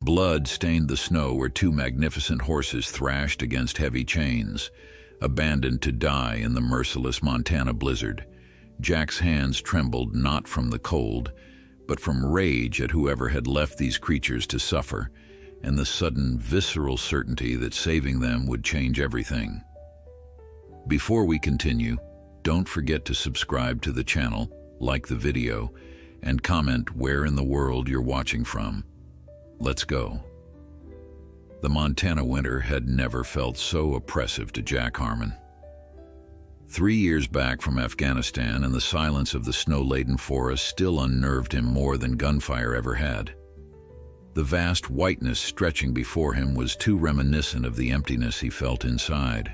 Blood stained the snow where two magnificent horses thrashed against heavy chains, abandoned to die in the merciless Montana blizzard. Jack's hands trembled not from the cold, but from rage at whoever had left these creatures to suffer, and the sudden visceral certainty that saving them would change everything. Before we continue, don't forget to subscribe to the channel, like the video, and comment where in the world you're watching from. Let's go. The Montana winter had never felt so oppressive to Jack Harmon. 3 years back from Afghanistan, and the silence of the snow-laden forest still unnerved him more than gunfire ever had. The vast whiteness stretching before him was too reminiscent of the emptiness he felt inside.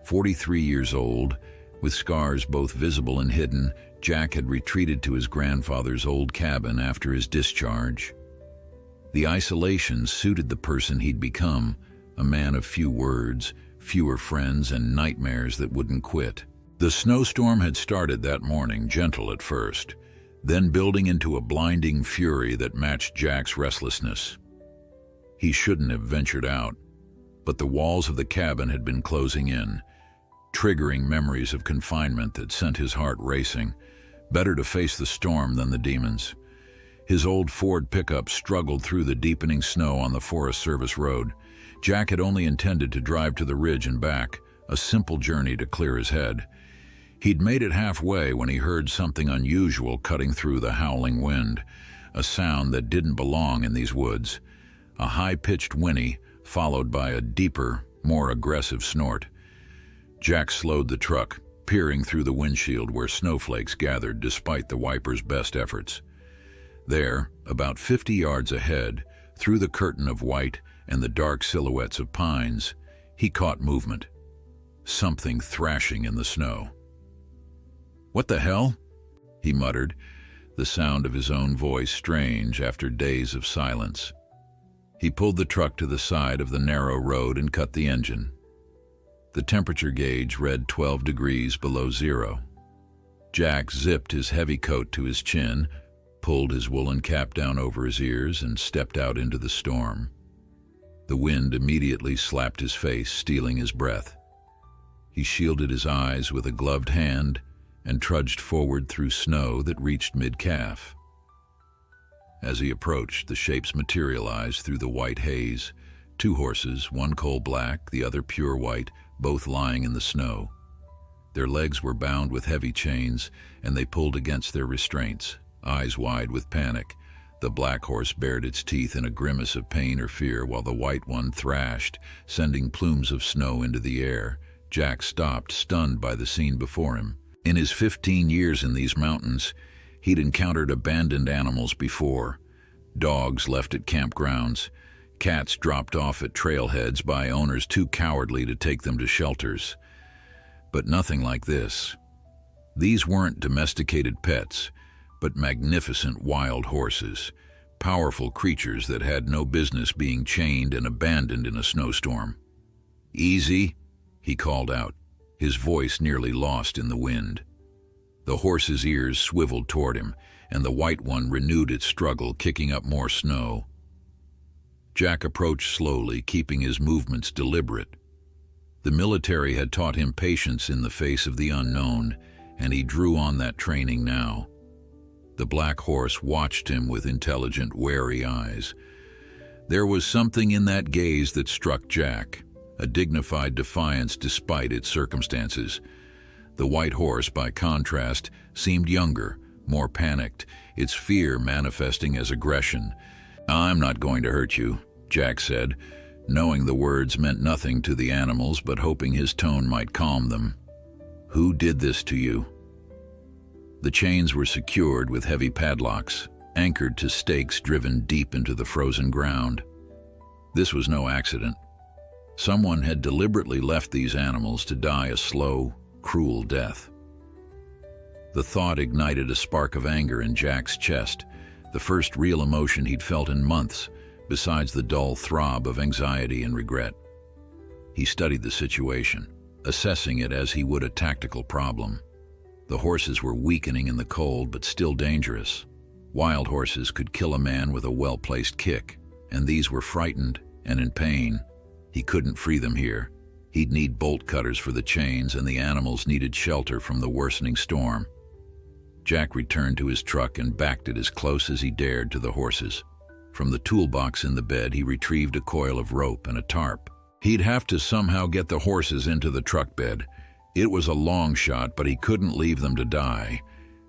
43 years old, with scars both visible and hidden, Jack had retreated to his grandfather's old cabin after his discharge. The isolation suited the person he'd become, a man of few words, fewer friends, and nightmares that wouldn't quit. The snowstorm had started that morning, gentle at first, then building into a blinding fury that matched Jack's restlessness. He shouldn't have ventured out, but the walls of the cabin had been closing in, triggering memories of confinement that sent his heart racing. Better to face the storm than the demons. His old Ford pickup struggled through the deepening snow on the Forest Service road. Jack had only intended to drive to the ridge and back, a simple journey to clear his head. He'd made it halfway when he heard something unusual cutting through the howling wind, a sound that didn't belong in these woods. A high-pitched whinny, followed by a deeper, more aggressive snort. Jack slowed the truck, peering through the windshield where snowflakes gathered despite the wiper's best efforts. There, about 50 yards ahead, through the curtain of white and the dark silhouettes of pines, he caught movement. Something thrashing in the snow. "What the hell?" he muttered, the sound of his own voice strange after days of silence. He pulled the truck to the side of the narrow road and cut the engine. The temperature gauge read 12 degrees below zero. Jack zipped his heavy coat to his chin, pulled his woolen cap down over his ears, and stepped out into the storm. The wind immediately slapped his face, stealing his breath. He shielded his eyes with a gloved hand and trudged forward through snow that reached mid-calf. As he approached, the shapes materialized through the white haze. 2 horses, one coal black, the other pure white, both lying in the snow. Their legs were bound with heavy chains, and they pulled against their restraints, eyes wide with panic. The black horse bared its teeth in a grimace of pain or fear, while the white one thrashed, sending plumes of snow into the air. Jack stopped, stunned by the scene before him. In his 15 years in these mountains, he'd encountered abandoned animals before. Dogs left at campgrounds, cats dropped off at trailheads by owners too cowardly to take them to shelters. But nothing like this. These weren't domesticated pets, but magnificent wild horses, powerful creatures that had no business being chained and abandoned in a snowstorm. "Easy," he called out, his voice nearly lost in the wind. The horse's ears swiveled toward him, and the white one renewed its struggle, kicking up more snow. Jack approached slowly, keeping his movements deliberate. The military had taught him patience in the face of the unknown, and he drew on that training now. The black horse watched him with intelligent, wary eyes. There was something in that gaze that struck Jack, a dignified defiance despite its circumstances. The white horse, by contrast, seemed younger, more panicked, its fear manifesting as aggression. "I'm not going to hurt you," Jack said, knowing the words meant nothing to the animals but hoping his tone might calm them. "Who did this to you?" The chains were secured with heavy padlocks, anchored to stakes driven deep into the frozen ground. This was no accident. Someone had deliberately left these animals to die a slow, cruel death. The thought ignited a spark of anger in Jack's chest, the first real emotion he'd felt in months, besides the dull throb of anxiety and regret. He studied the situation, assessing it as he would a tactical problem. The horses were weakening in the cold, but still dangerous. Wild horses could kill a man with a well-placed kick, and these were frightened and in pain. He couldn't free them here. He'd need bolt cutters for the chains, and the animals needed shelter from the worsening storm. Jack returned to his truck and backed it as close as he dared to the horses. From the toolbox in the bed, he retrieved a coil of rope and a tarp. He'd have to somehow get the horses into the truck bed. It was a long shot, but he couldn't leave them to die.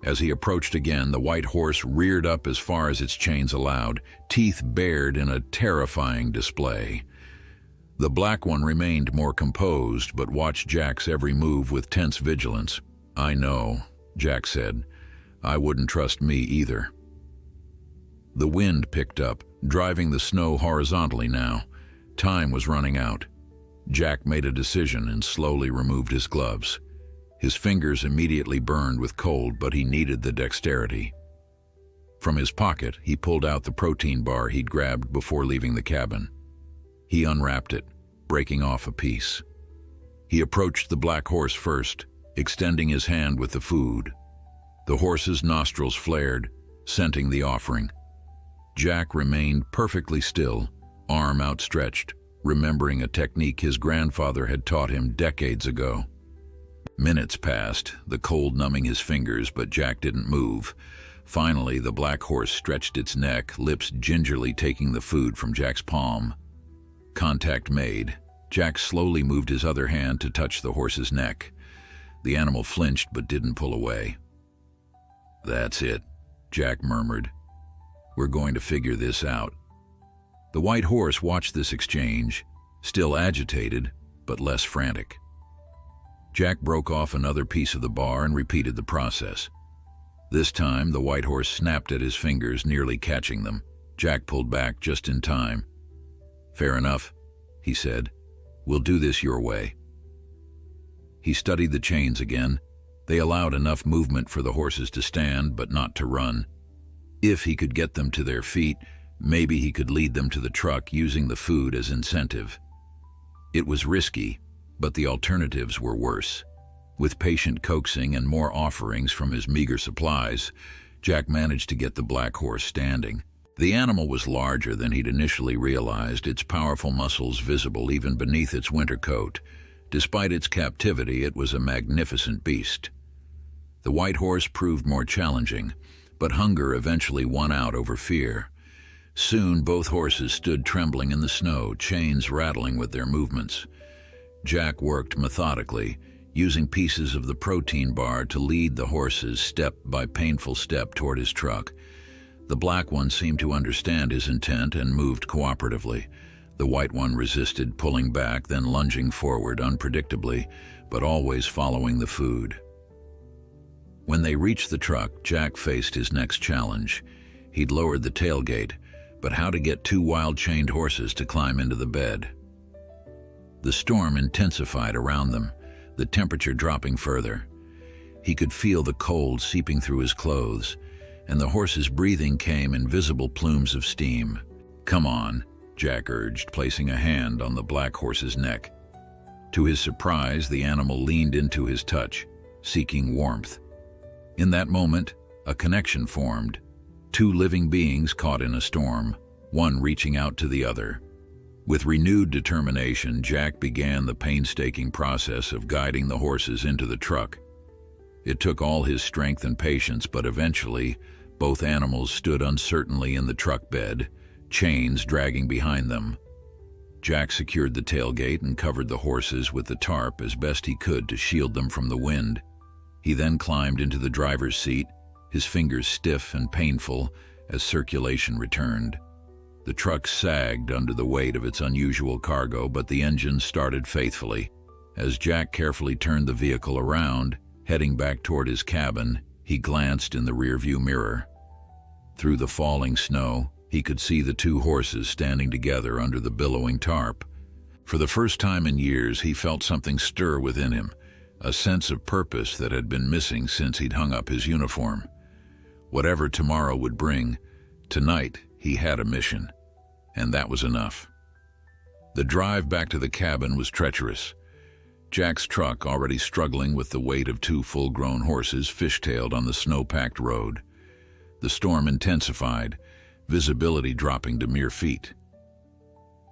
As he approached again, the white horse reared up as far as its chains allowed, teeth bared in a terrifying display. The black one remained more composed, but watched Jack's every move with tense vigilance. "I know," Jack said. "I wouldn't trust me either." The wind picked up, driving the snow horizontally now. Time was running out. Jack made a decision and slowly removed his gloves. His fingers immediately burned with cold, but he needed the dexterity. From his pocket, he pulled out the protein bar he'd grabbed before leaving the cabin. He unwrapped it, breaking off a piece. He approached the black horse first, extending his hand with the food. The horse's nostrils flared, scenting the offering. Jack remained perfectly still, arm outstretched, remembering a technique his grandfather had taught him decades ago. Minutes passed, the cold numbing his fingers, but Jack didn't move. Finally, the black horse stretched its neck, lips gingerly taking the food from Jack's palm. Contact made. Jack slowly moved his other hand to touch the horse's neck. The animal flinched but didn't pull away. "That's it," Jack murmured. "We're going to figure this out." The white horse watched this exchange, still agitated, but less frantic. Jack broke off another piece of the bar and repeated the process. This time, the white horse snapped at his fingers, nearly catching them. Jack pulled back just in time. "Fair enough," he said. "We'll do this your way." He studied the chains again. They allowed enough movement for the horses to stand, but not to run. If he could get them to their feet, maybe he could lead them to the truck using the food as incentive. It was risky, but the alternatives were worse. With patient coaxing and more offerings from his meager supplies, Jack managed to get the black horse standing. The animal was larger than he'd initially realized, its powerful muscles visible even beneath its winter coat. Despite its captivity, it was a magnificent beast. The white horse proved more challenging, but hunger eventually won out over fear. Soon both horses stood trembling in the snow, chains rattling with their movements. Jack worked methodically, using pieces of the protein bar to lead the horses step by painful step toward his truck. The black one seemed to understand his intent and moved cooperatively. The white one resisted, pulling back, then lunging forward unpredictably, but always following the food. When they reached the truck, Jack faced his next challenge. He'd lowered the tailgate, but how to get two wild-chained horses to climb into the bed? The storm intensified around them, the temperature dropping further. He could feel the cold seeping through his clothes, and the horse's breathing came in visible plumes of steam. "Come on," Jack urged, placing a hand on the black horse's neck. To his surprise, the animal leaned into his touch, seeking warmth. In that moment, a connection formed. Two living beings caught in a storm, one reaching out to the other. With renewed determination, Jack began the painstaking process of guiding the horses into the truck. It took all his strength and patience, but eventually, both animals stood uncertainly in the truck bed, chains dragging behind them. Jack secured the tailgate and covered the horses with the tarp as best he could to shield them from the wind. He then climbed into the driver's seat, his fingers stiff and painful as circulation returned. The truck sagged under the weight of its unusual cargo, but the engine started faithfully. As Jack carefully turned the vehicle around, heading back toward his cabin, he glanced in the rearview mirror. Through the falling snow, he could see the two horses standing together under the billowing tarp. For the first time in years, he felt something stir within him, a sense of purpose that had been missing since he'd hung up his uniform. Whatever tomorrow would bring, tonight he had a mission, and that was enough. The drive back to the cabin was treacherous. Jack's truck, already struggling with the weight of two full-grown horses, fishtailed on the snow-packed road. The storm intensified, visibility dropping to mere feet.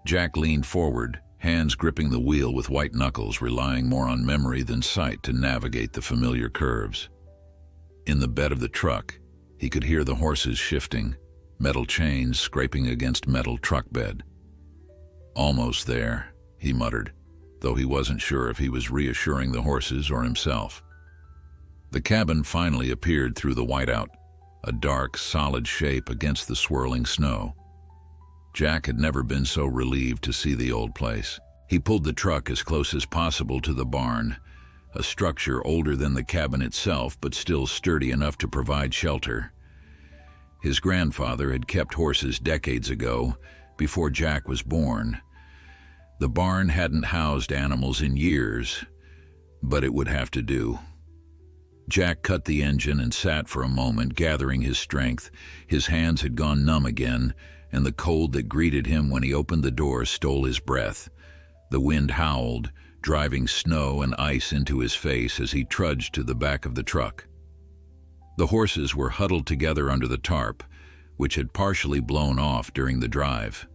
Jack leaned forward, hands gripping the wheel with white knuckles, relying more on memory than sight to navigate the familiar curves. In the bed of the truck, he could hear the horses shifting, metal chains scraping against metal truck bed. "Almost there," he muttered, though he wasn't sure if he was reassuring the horses or himself. The cabin finally appeared through the whiteout, a dark, solid shape against the swirling snow. Jack had never been so relieved to see the old place. He pulled the truck as close as possible to the barn, a structure older than the cabin itself but still sturdy enough to provide shelter. His grandfather had kept horses decades ago, before Jack was born. The barn hadn't housed animals in years, but it would have to do. Jack cut the engine and sat for a moment, gathering his strength. His hands had gone numb again, and the cold that greeted him when he opened the door stole his breath. The wind howled, driving snow and ice into his face as he trudged to the back of the truck. The horses were huddled together under the tarp, which had partially blown off during the drive.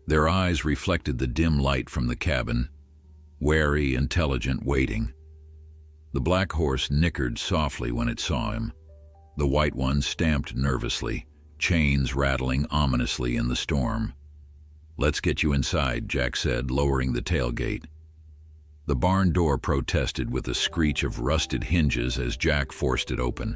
Their eyes reflected the dim light from the cabin, wary, intelligent, waiting. The black horse nickered softly when it saw him. The white one stamped nervously, chains rattling ominously in the storm. "Let's get you inside," Jack said, lowering the tailgate. The barn door protested with a screech of rusted hinges as Jack forced it open.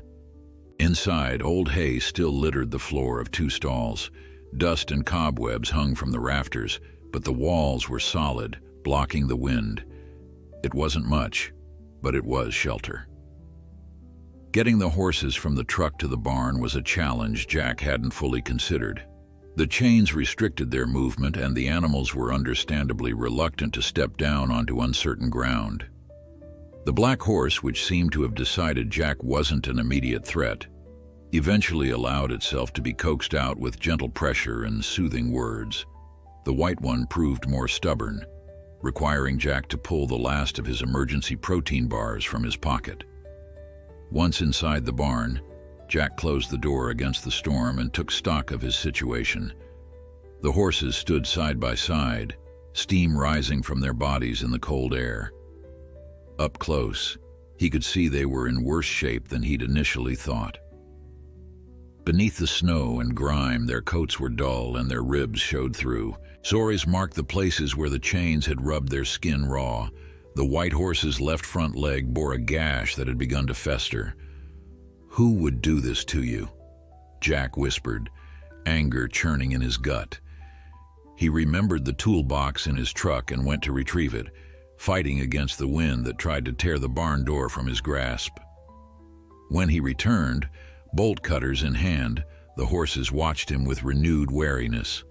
Inside, old hay still littered the floor of two stalls. Dust and cobwebs hung from the rafters, but the walls were solid, blocking the wind. It wasn't much, but it was shelter. Getting the horses from the truck to the barn was a challenge Jack hadn't fully considered. The chains restricted their movement, and the animals were understandably reluctant to step down onto uncertain ground. The black horse, which seemed to have decided Jack wasn't an immediate threat, eventually allowed itself to be coaxed out with gentle pressure and soothing words. The white one proved more stubborn, requiring Jack to pull the last of his emergency protein bars from his pocket. Once inside the barn, Jack closed the door against the storm and took stock of his situation. The horses stood side by side, steam rising from their bodies in the cold air. Up close, he could see they were in worse shape than he'd initially thought. Beneath the snow and grime, their coats were dull and their ribs showed through. Sores marked the places where the chains had rubbed their skin raw. The white horse's left front leg bore a gash that had begun to fester. "Who would do this to you?" Jack whispered, anger churning in his gut. He remembered the toolbox in his truck and went to retrieve it, fighting against the wind that tried to tear the barn door from his grasp. When he returned, bolt cutters in hand, the horses watched him with renewed wariness.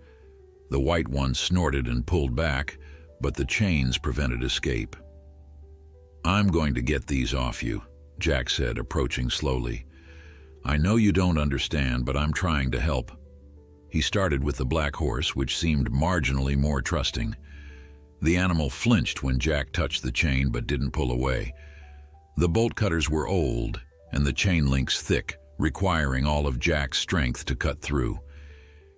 The white one snorted and pulled back, but the chains prevented escape. "I'm going to get these off you," Jack said, approaching slowly. "I know you don't understand, but I'm trying to help." He started with the black horse, which seemed marginally more trusting. The animal flinched when Jack touched the chain but didn't pull away. The bolt cutters were old, and the chain links thick, requiring all of Jack's strength to cut through.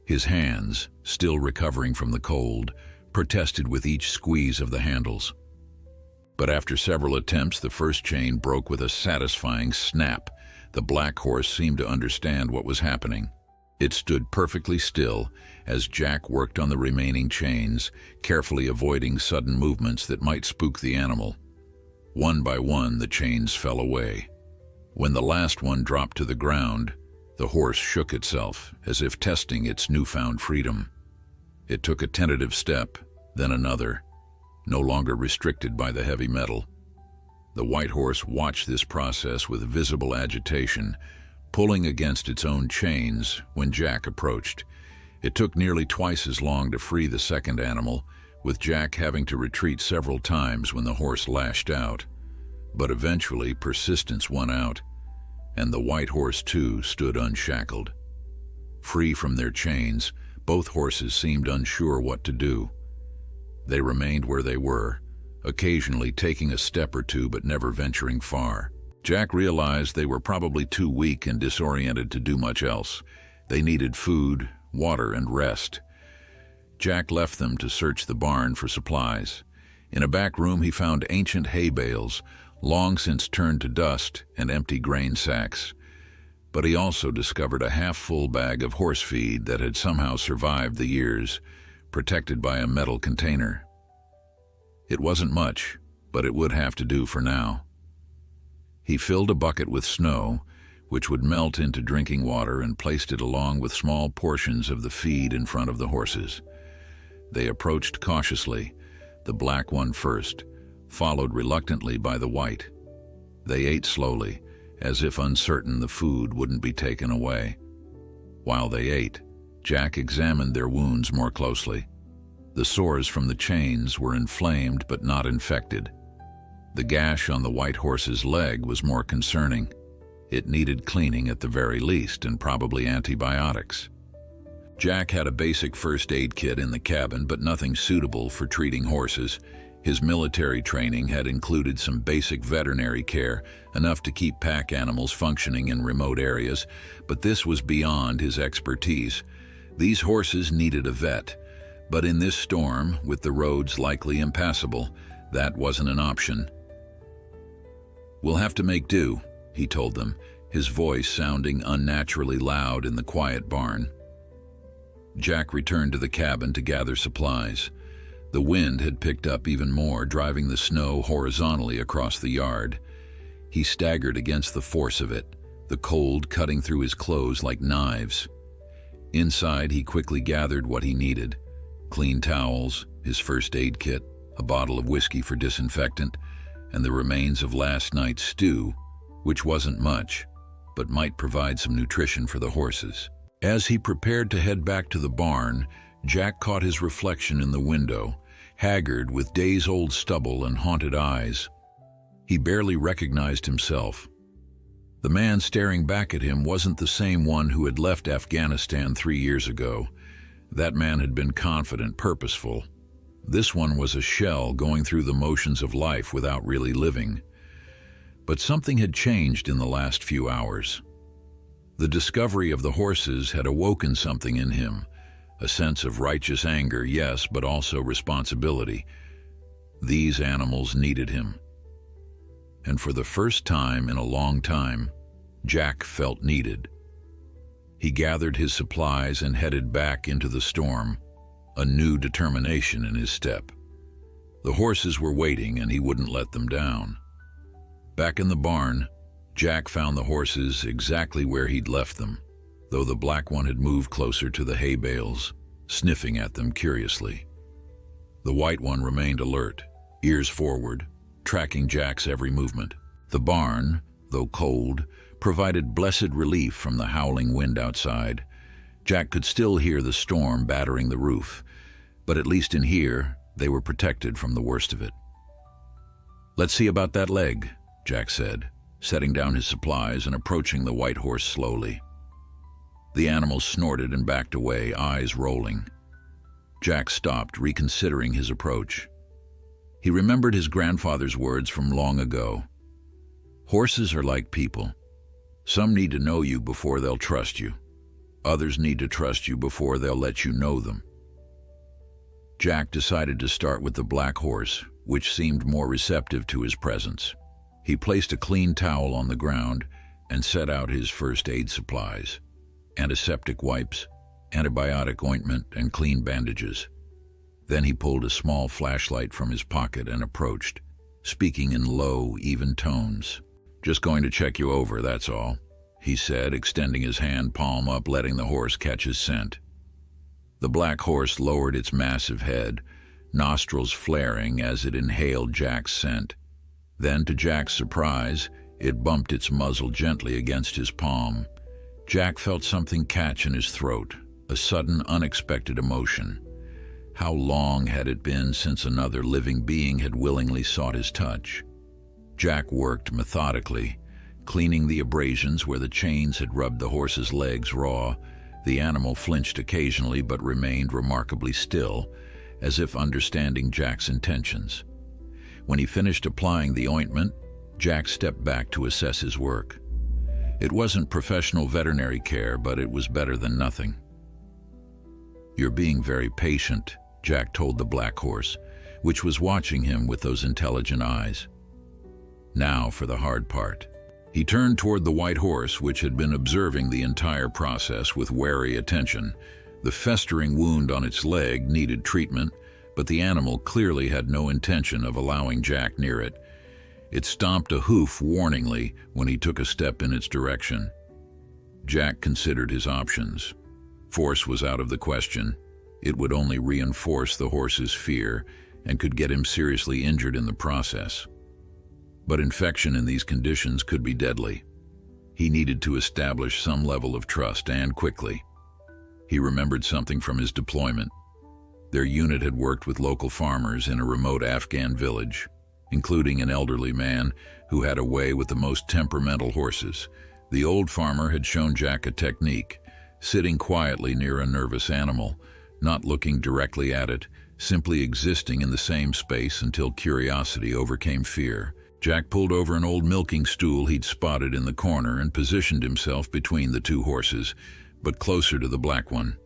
His hands, still recovering from the cold, protested with each squeeze of the handles. But after several attempts, the first chain broke with a satisfying snap. The black horse seemed to understand what was happening. It stood perfectly still as Jack worked on the remaining chains, carefully avoiding sudden movements that might spook the animal. One by one, the chains fell away. When the last one dropped to the ground, the horse shook itself, as if testing its newfound freedom. It took a tentative step, then another, no longer restricted by the heavy metal. The white horse watched this process with visible agitation, pulling against its own chains when Jack approached. It took nearly twice as long to free the second animal, with Jack having to retreat several times when the horse lashed out. But eventually persistence won out, and the white horse too stood unshackled. Free from their chains, both horses seemed unsure what to do. They remained where they were, occasionally taking a step or two but never venturing far. Jack realized they were probably too weak and disoriented to do much else. They needed food, water, and rest. Jack left them to search the barn for supplies. In a back room he found ancient hay bales, long since turned to dust, and empty grain sacks. But he also discovered a half-full bag of horse feed that had somehow survived the years, protected by a metal container. It wasn't much, but it would have to do for now. He filled a bucket with snow, which would melt into drinking water, and placed it along with small portions of the feed in front of the horses. They approached cautiously, the black one first, followed reluctantly by the white. They ate slowly, as if uncertain the food wouldn't be taken away. While they ate, Jack examined their wounds more closely. The sores from the chains were inflamed but not infected. The gash on the white horse's leg was more concerning. It needed cleaning at the very least, and probably antibiotics. Jack had a basic first aid kit in the cabin, but nothing suitable for treating horses. His military training had included some basic veterinary care, enough to keep pack animals functioning in remote areas, but this was beyond his expertise. These horses needed a vet, but in this storm, with the roads likely impassable, that wasn't an option. "We'll have to make do," he told them, his voice sounding unnaturally loud in the quiet barn. Jack returned to the cabin to gather supplies. The wind had picked up even more, driving the snow horizontally across the yard. He staggered against the force of it, the cold cutting through his clothes like knives. Inside, he quickly gathered what he needed: clean towels, his first aid kit, a bottle of whiskey for disinfectant, and the remains of last night's stew, which wasn't much, but might provide some nutrition for the horses. As he prepared to head back to the barn, Jack caught his reflection in the window, haggard with days-old stubble and haunted eyes. He barely recognized himself. The man staring back at him wasn't the same one who had left Afghanistan 3 years ago. That man had been confident, purposeful. This one was a shell going through the motions of life without really living. But something had changed in the last few hours. The discovery of the horses had awoken something in him, a sense of righteous anger, yes, but also responsibility. These animals needed him. And for the first time in a long time, Jack felt needed. He gathered his supplies and headed back into the storm, a new determination in his step. The horses were waiting, and he wouldn't let them down. Back in the barn, Jack found the horses exactly where he'd left them, though the black one had moved closer to the hay bales, sniffing at them curiously. The white one remained alert, ears forward, tracking Jack's every movement. The barn, though cold, provided blessed relief from the howling wind outside. Jack could still hear the storm battering the roof, but at least in here, they were protected from the worst of it. "Let's see about that leg," Jack said, setting down his supplies and approaching the white horse slowly. The animal snorted and backed away, eyes rolling. Jack stopped, reconsidering his approach. He remembered his grandfather's words from long ago. "Horses are like people. Some need to know you before they'll trust you. Others need to trust you before they'll let you know them." Jack decided to start with the black horse, which seemed more receptive to his presence. He placed a clean towel on the ground and set out his first aid supplies: antiseptic wipes, antibiotic ointment, and clean bandages. Then he pulled a small flashlight from his pocket and approached, speaking in low, even tones. "Just going to check you over, that's all," he said, extending his hand palm up, letting the horse catch his scent. The black horse lowered its massive head, nostrils flaring as it inhaled Jack's scent. Then, to Jack's surprise, it bumped its muzzle gently against his palm. Jack felt something catch in his throat, a sudden, unexpected emotion. How long had it been since another living being had willingly sought his touch? Jack worked methodically, cleaning the abrasions where the chains had rubbed the horse's legs raw. The animal flinched occasionally but remained remarkably still, as if understanding Jack's intentions. When he finished applying the ointment, Jack stepped back to assess his work. It wasn't professional veterinary care, but it was better than nothing. "You're being very patient," Jack told the black horse, which was watching him with those intelligent eyes. Now for the hard part. He turned toward the white horse, which had been observing the entire process with wary attention. The festering wound on its leg needed treatment, but the animal clearly had no intention of allowing Jack near it. It stomped a hoof warningly when he took a step in its direction. Jack considered his options. Force was out of the question. It would only reinforce the horse's fear and could get him seriously injured in the process. But infection in these conditions could be deadly. He needed to establish some level of trust, and quickly. He remembered something from his deployment. Their unit had worked with local farmers in a remote Afghan village, including an elderly man who had a way with the most temperamental horses. The old farmer had shown Jack a technique, sitting quietly near a nervous animal, not looking directly at it, simply existing in the same space until curiosity overcame fear. Jack pulled over an old milking stool he'd spotted in the corner and positioned himself between the two horses, but closer to the black one.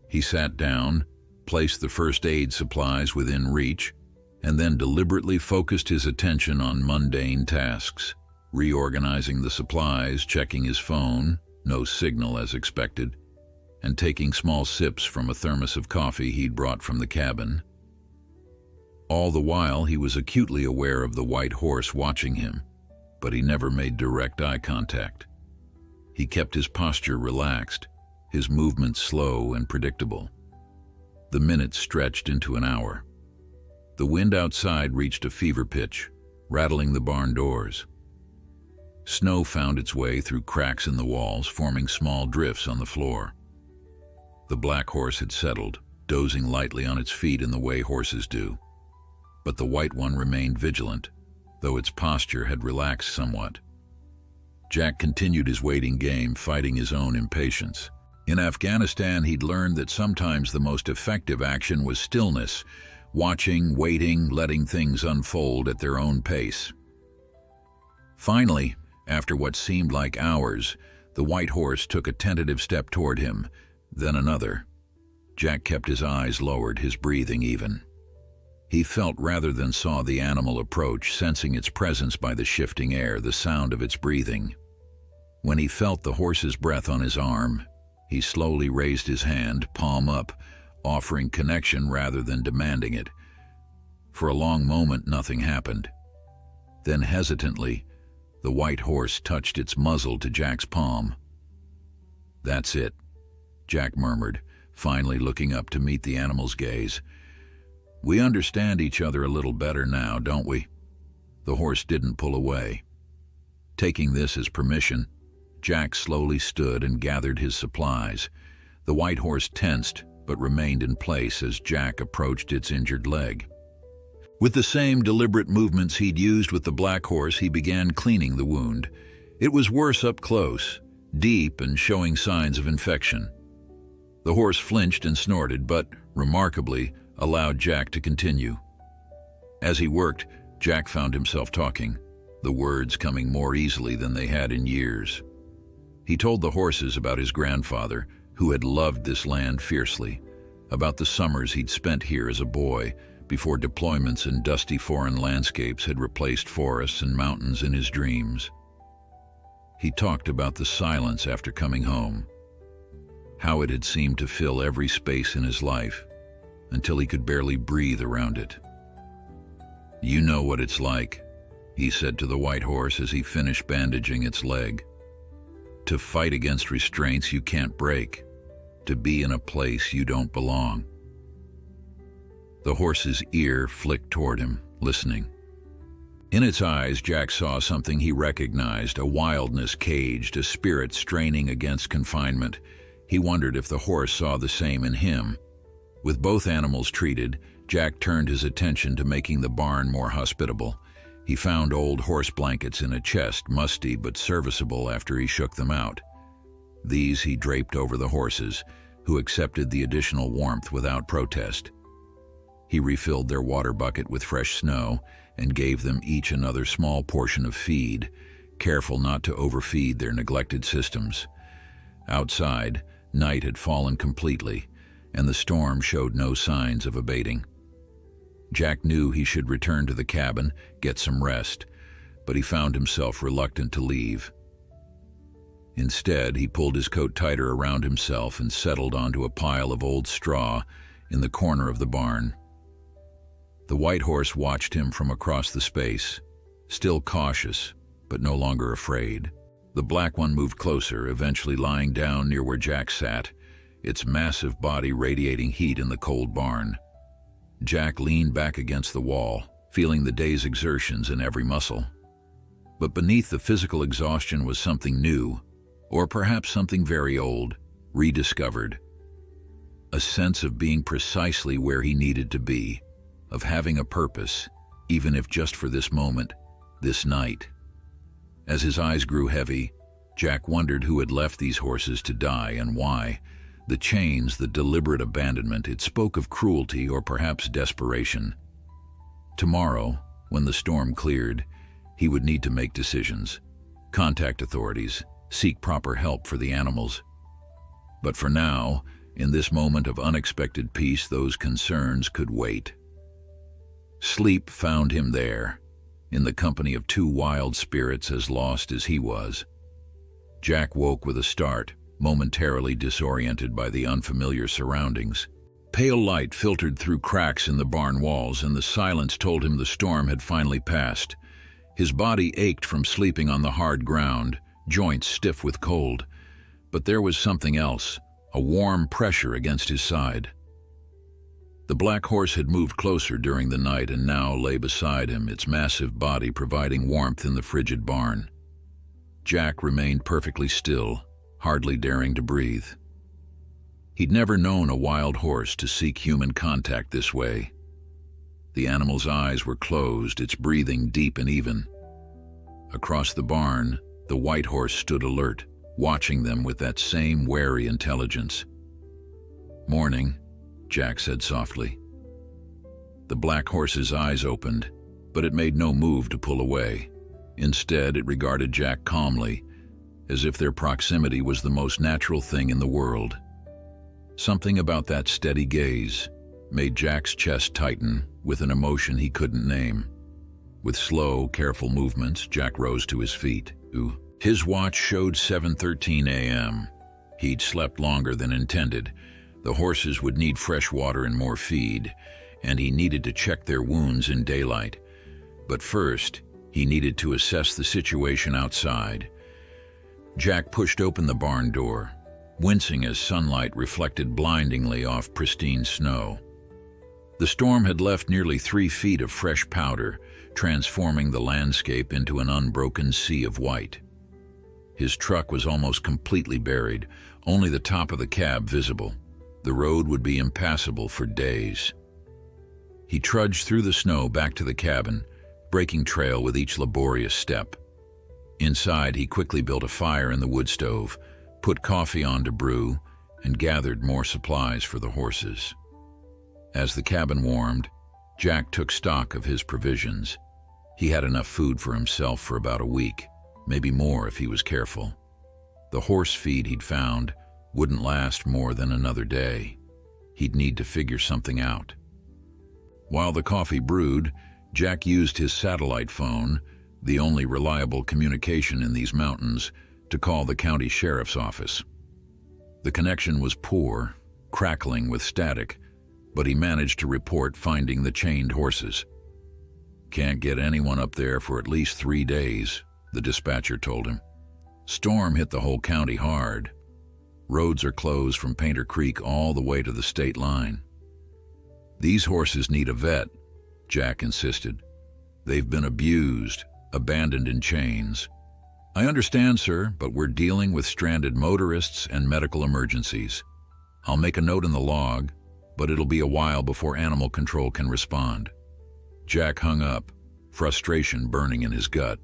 He sat down, placed the first aid supplies within reach, and then deliberately focused his attention on mundane tasks, reorganizing the supplies, checking his phone, no signal as expected, and taking small sips from a thermos of coffee he'd brought from the cabin. All the while, he was acutely aware of the white horse watching him, but he never made direct eye contact. He kept his posture relaxed, his movements slow and predictable. The minutes stretched into an hour. The wind outside reached a fever pitch, rattling the barn doors. Snow found its way through cracks in the walls, forming small drifts on the floor. The black horse had settled, dozing lightly on its feet in the way horses do. But the white one remained vigilant, though its posture had relaxed somewhat. Jack continued his waiting game, fighting his own impatience. In Afghanistan, he'd learned that sometimes the most effective action was stillness, watching, waiting, letting things unfold at their own pace. Finally, after what seemed like hours, the white horse took a tentative step toward him, then another. Jack kept his eyes lowered, his breathing even. He felt rather than saw the animal approach, sensing its presence by the shifting air, the sound of its breathing. When he felt the horse's breath on his arm, he slowly raised his hand, palm up, offering connection rather than demanding it. For a long moment, nothing happened. Then hesitantly, the white horse touched its muzzle to Jack's palm. "That's it," Jack murmured, finally looking up to meet the animal's gaze. "We understand each other a little better now, don't we?" The horse didn't pull away. Taking this as permission, Jack slowly stood and gathered his supplies. The white horse tensed, but remained in place as Jack approached its injured leg. With the same deliberate movements he'd used with the black horse, he began cleaning the wound. It was worse up close, deep and showing signs of infection. The horse flinched and snorted, but, remarkably, allowed Jack to continue. As he worked, Jack found himself talking, the words coming more easily than they had in years. He told the horses about his grandfather, who had loved this land fiercely, about the summers he'd spent here as a boy, before deployments in dusty foreign landscapes had replaced forests and mountains in his dreams. He talked about the silence after coming home, how it had seemed to fill every space in his life, until he could barely breathe around it. "You know what it's like," he said to the white horse as he finished bandaging its leg. "To fight against restraints you can't break, to be in a place you don't belong." The horse's ear flicked toward him, listening. In its eyes, Jack saw something he recognized, a wildness caged, a spirit straining against confinement. He wondered if the horse saw the same in him. With both animals treated, Jack turned his attention to making the barn more hospitable. He found old horse blankets in a chest, musty but serviceable after he shook them out. These he draped over the horses, who accepted the additional warmth without protest. He refilled their water bucket with fresh snow and gave them each another small portion of feed, careful not to overfeed their neglected systems. Outside, night had fallen completely, and the storm showed no signs of abating. Jack knew he should return to the cabin, get some rest, but he found himself reluctant to leave. Instead, he pulled his coat tighter around himself and settled onto a pile of old straw in the corner of the barn. The white horse watched him from across the space, still cautious, but no longer afraid. The black one moved closer, eventually lying down near where Jack sat, its massive body radiating heat in the cold barn. Jack leaned back against the wall, feeling the day's exertions in every muscle. But beneath the physical exhaustion was something new, or perhaps something very old, rediscovered. A sense of being precisely where he needed to be, of having a purpose, even if just for this moment, this night. As his eyes grew heavy, Jack wondered who had left these horses to die and why. The chains, the deliberate abandonment, it spoke of cruelty or perhaps desperation. Tomorrow, when the storm cleared, he would need to make decisions, contact authorities, seek proper help for the animals. But for now, in this moment of unexpected peace, those concerns could wait. Sleep found him there, in the company of two wild spirits as lost as he was. Jack woke with a start, momentarily disoriented by the unfamiliar surroundings. Pale light filtered through cracks in the barn walls, and the silence told him the storm had finally passed. His body ached from sleeping on the hard ground, joints stiff with cold. But there was something else, a warm pressure against his side. The black horse had moved closer during the night and now lay beside him, its massive body providing warmth in the frigid barn. Jack remained perfectly still, hardly daring to breathe. He'd never known a wild horse to seek human contact this way. The animal's eyes were closed, its breathing deep and even. Across the barn, the white horse stood alert, watching them with that same wary intelligence. "Morning," Jack said softly. The black horse's eyes opened, but it made no move to pull away. Instead, it regarded Jack calmly, as if their proximity was the most natural thing in the world. Something about that steady gaze made Jack's chest tighten with an emotion he couldn't name. With slow, careful movements, Jack rose to his feet. His watch showed 7:13 a.m. He'd slept longer than intended. The horses would need fresh water and more feed, and he needed to check their wounds in daylight. But first, he needed to assess the situation outside. Jack pushed open the barn door, wincing as sunlight reflected blindingly off pristine snow. The storm had left nearly 3 feet of fresh powder, transforming the landscape into an unbroken sea of white. His truck was almost completely buried, only the top of the cab visible. The road would be impassable for days. He trudged through the snow back to the cabin, breaking trail with each laborious step. Inside, he quickly built a fire in the wood stove, put coffee on to brew, and gathered more supplies for the horses. As the cabin warmed, Jack took stock of his provisions. He had enough food for himself for about a week, maybe more if he was careful. The horse feed he'd found wouldn't last more than another day. He'd need to figure something out. While the coffee brewed, Jack used his satellite phone, the only reliable communication in these mountains, to call the county sheriff's office. The connection was poor, crackling with static, but he managed to report finding the chained horses. "Can't get anyone up there for at least 3 days," the dispatcher told him. "Storm hit the whole county hard. Roads are closed from Painter Creek all the way to the state line." "These horses need a vet," Jack insisted. "They've been abused, abandoned in chains." "I understand, sir, but we're dealing with stranded motorists and medical emergencies. I'll make a note in the log, but it'll be a while before animal control can respond." Jack hung up, frustration burning in his gut.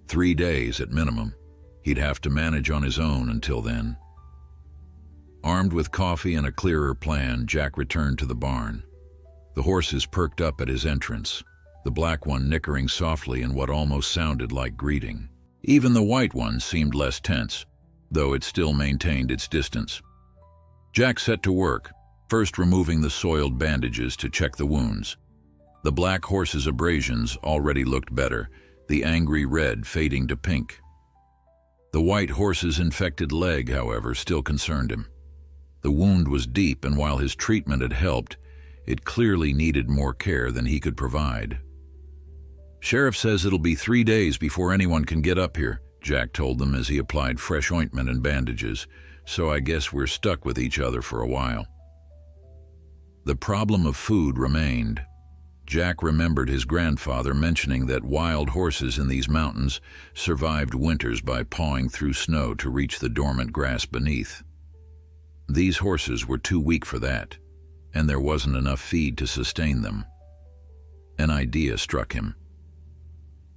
3 days at minimum. He'd have to manage on his own until then. Armed with coffee and a clearer plan, Jack returned to the barn. The horses perked up at his entrance, the black one nickering softly in what almost sounded like greeting. Even the white one seemed less tense, though it still maintained its distance. Jack set to work, first removing the soiled bandages to check the wounds. The black horse's abrasions already looked better, the angry red fading to pink. The white horse's infected leg, however, still concerned him. The wound was deep, and while his treatment had helped, it clearly needed more care than he could provide. "Sheriff says it'll be 3 days before anyone can get up here," Jack told them as he applied fresh ointment and bandages, "so I guess we're stuck with each other for a while." The problem of food remained. Jack remembered his grandfather mentioning that wild horses in these mountains survived winters by pawing through snow to reach the dormant grass beneath. These horses were too weak for that, and there wasn't enough feed to sustain them. An idea struck him.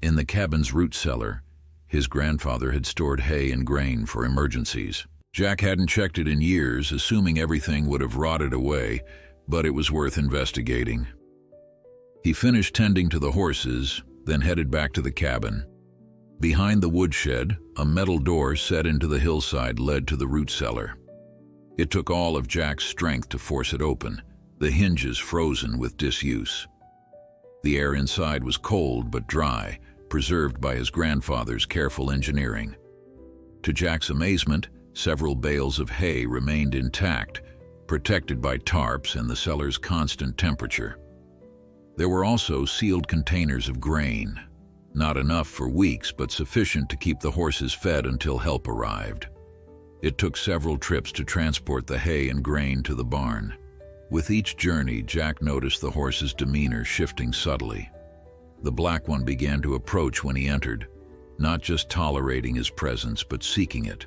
In the cabin's root cellar, his grandfather had stored hay and grain for emergencies. Jack hadn't checked it in years, assuming everything would have rotted away, but it was worth investigating. He finished tending to the horses, then headed back to the cabin. Behind the woodshed, a metal door set into the hillside led to the root cellar. It took all of Jack's strength to force it open, the hinges frozen with disuse. The air inside was cold but dry, preserved by his grandfather's careful engineering. To Jack's amazement, several bales of hay remained intact, protected by tarps and the cellar's constant temperature. There were also sealed containers of grain, not enough for weeks but sufficient to keep the horses fed until help arrived. It took several trips to transport the hay and grain to the barn. With each journey, Jack noticed the horse's demeanor shifting subtly. The black one began to approach when he entered, not just tolerating his presence but seeking it.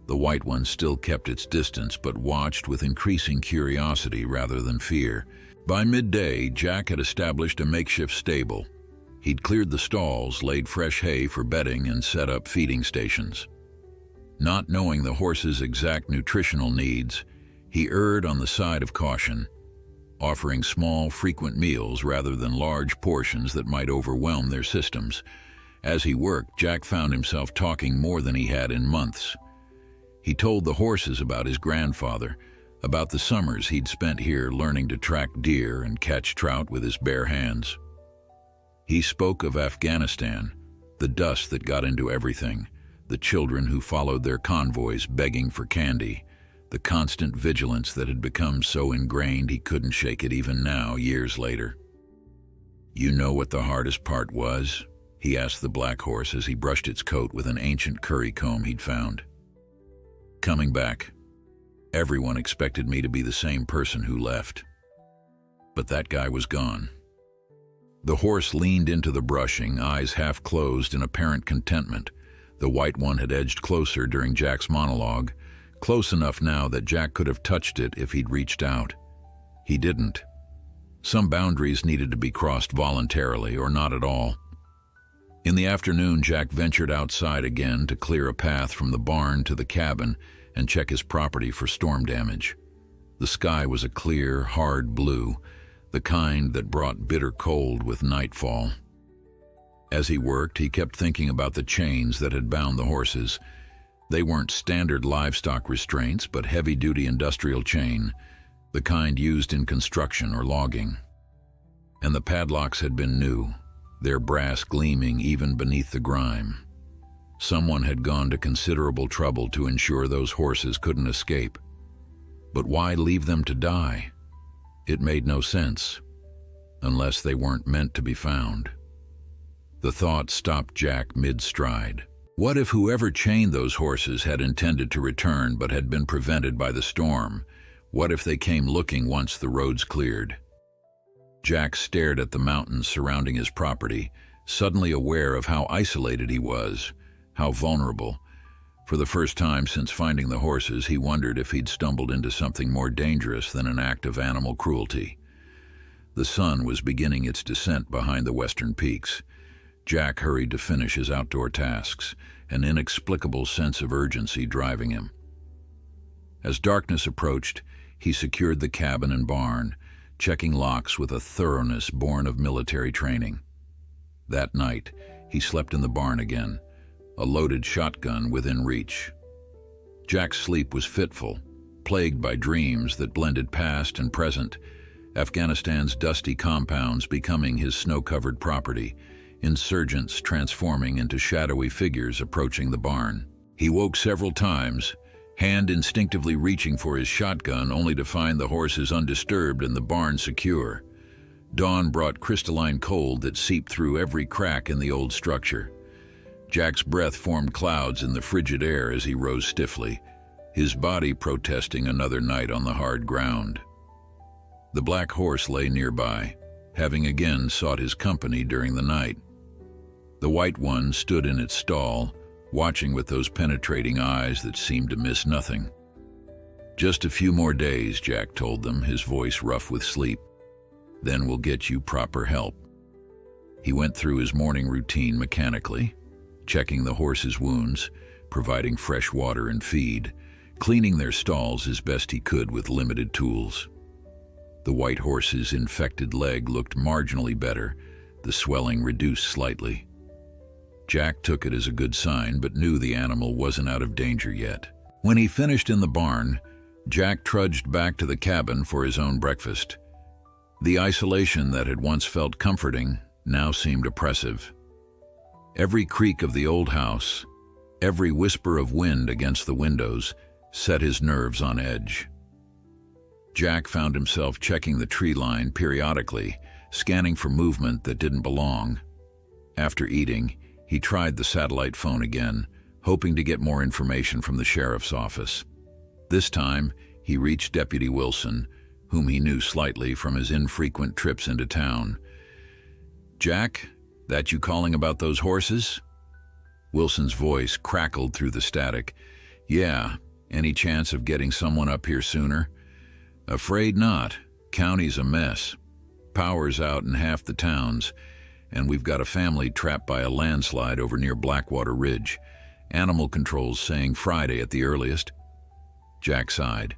The white one still kept its distance but watched with increasing curiosity rather than fear. By midday, Jack had established a makeshift stable. He'd cleared the stalls, laid fresh hay for bedding, and set up feeding stations. Not knowing the horse's exact nutritional needs, he erred on the side of caution, offering small, frequent meals rather than large portions that might overwhelm their systems. As he worked, Jack found himself talking more than he had in months. He told the horses about his grandfather, about the summers he'd spent here learning to track deer and catch trout with his bare hands. He spoke of Afghanistan, the dust that got into everything, the children who followed their convoys begging for candy, the constant vigilance that had become so ingrained he couldn't shake it even now, years later. "You know what the hardest part was?" he asked the black horse as he brushed its coat with an ancient curry comb he'd found. "Coming back. Everyone expected me to be the same person who left. But that guy was gone." The horse leaned into the brushing, eyes half closed in apparent contentment. The white one had edged closer during Jack's monologue, close enough now that Jack could have touched it if he'd reached out. He didn't. Some boundaries needed to be crossed voluntarily or not at all. In the afternoon, Jack ventured outside again to clear a path from the barn to the cabin and check his property for storm damage. The sky was a clear, hard blue, the kind that brought bitter cold with nightfall. As he worked, he kept thinking about the chains that had bound the horses. They weren't standard livestock restraints, but heavy-duty industrial chain, the kind used in construction or logging. And the padlocks had been new, their brass gleaming even beneath the grime. Someone had gone to considerable trouble to ensure those horses couldn't escape. But why leave them to die? It made no sense, unless they weren't meant to be found. The thought stopped Jack mid-stride. What if whoever chained those horses had intended to return but had been prevented by the storm? What if they came looking once the roads cleared? Jack stared at the mountains surrounding his property, suddenly aware of how isolated he was, how vulnerable. For the first time since finding the horses, he wondered if he'd stumbled into something more dangerous than an act of animal cruelty. The sun was beginning its descent behind the western peaks. Jack hurried to finish his outdoor tasks, an inexplicable sense of urgency driving him. As darkness approached, he secured the cabin and barn, checking locks with a thoroughness born of military training. That night, he slept in the barn again, a loaded shotgun within reach. Jack's sleep was fitful, plagued by dreams that blended past and present, Afghanistan's dusty compounds becoming his snow-covered property, insurgents transforming into shadowy figures approaching the barn. He woke several times, hand instinctively reaching for his shotgun only to find the horses undisturbed and the barn secure. Dawn brought crystalline cold that seeped through every crack in the old structure. Jack's breath formed clouds in the frigid air as he rose stiffly, his body protesting another night on the hard ground. The black horse lay nearby, having again sought his company during the night. The white one stood in its stall, watching with those penetrating eyes that seemed to miss nothing. "Just a few more days," Jack told them, his voice rough with sleep. "Then we'll get you proper help." He went through his morning routine mechanically, checking the horses' wounds, providing fresh water and feed, cleaning their stalls as best he could with limited tools. The white horse's infected leg looked marginally better, the swelling reduced slightly. Jack took it as a good sign, but knew the animal wasn't out of danger yet. When he finished in the barn, Jack trudged back to the cabin for his own breakfast. The isolation that had once felt comforting now seemed oppressive. Every creak of the old house, every whisper of wind against the windows, set his nerves on edge. Jack found himself checking the tree line periodically, scanning for movement that didn't belong. After eating, he tried the satellite phone again, hoping to get more information from the sheriff's office. This time, he reached Deputy Wilson, whom he knew slightly from his infrequent trips into town. "Jack, that you calling about those horses?" Wilson's voice crackled through the static. "Yeah, any chance of getting someone up here sooner?" "Afraid not. County's a mess. Power's out in half the towns, and we've got a family trapped by a landslide over near Blackwater Ridge. Animal control's saying Friday at the earliest." Jack sighed.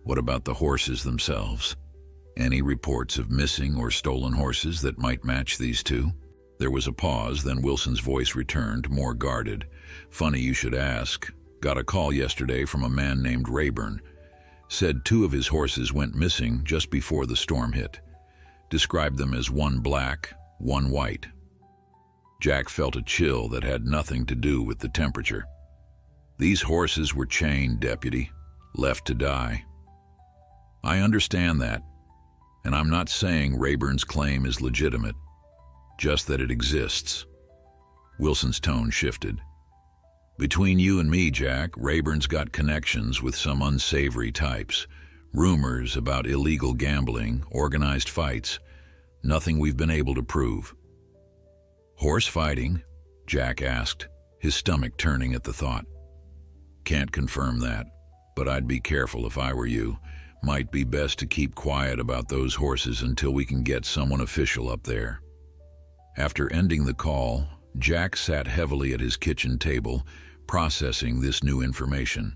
"What about the horses themselves? Any reports of missing or stolen horses that might match these two?" There was a pause, then Wilson's voice returned, more guarded. "Funny you should ask. Got a call yesterday from a man named Rayburn. Said 2 of his horses went missing just before the storm hit. Described them as one black, one white." Jack felt a chill that had nothing to do with the temperature. "These horses were chained, Deputy, left to die." "I understand that, and I'm not saying Rayburn's claim is legitimate, just that it exists." Wilson's tone shifted. "Between you and me, Jack, Rayburn's got connections with some unsavory types. Rumors about illegal gambling, organized fights. Nothing we've been able to prove." "Horse fighting?" Jack asked, his stomach turning at the thought. "Can't confirm that, but I'd be careful if I were you. Might be best to keep quiet about those horses until we can get someone official up there." After ending the call, Jack sat heavily at his kitchen table, processing this new information.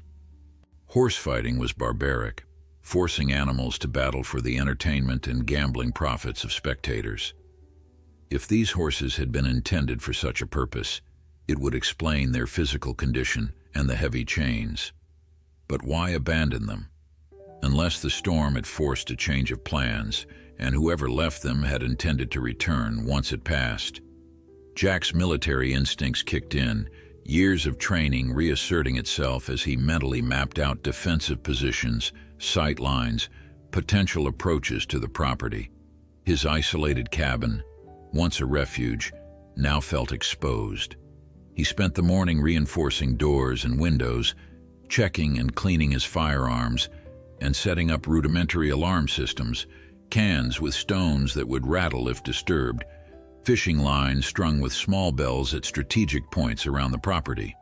Horse fighting was barbaric, forcing animals to battle for the entertainment and gambling profits of spectators. If these horses had been intended for such a purpose, it would explain their physical condition and the heavy chains. But why abandon them? Unless the storm had forced a change of plans, and whoever left them had intended to return once it passed. Jack's military instincts kicked in, years of training reasserting itself as he mentally mapped out defensive positions, sight lines, potential approaches to the property. His isolated cabin, once a refuge, now felt exposed. He spent the morning reinforcing doors and windows, checking and cleaning his firearms, and setting up rudimentary alarm systems, cans with stones that would rattle if disturbed, fishing lines strung with small bells at strategic points around the property.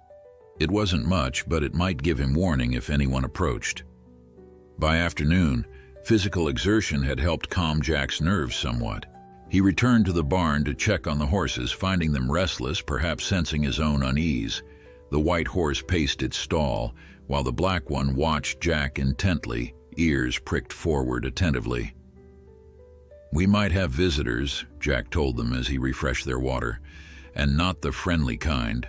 It wasn't much, but it might give him warning if anyone approached. By afternoon, physical exertion had helped calm Jack's nerves somewhat. He returned to the barn to check on the horses, finding them restless, perhaps sensing his own unease. The white horse paced its stall, while the black one watched Jack intently, ears pricked forward attentively. "We might have visitors," Jack told them as he refreshed their water, "and not the friendly kind."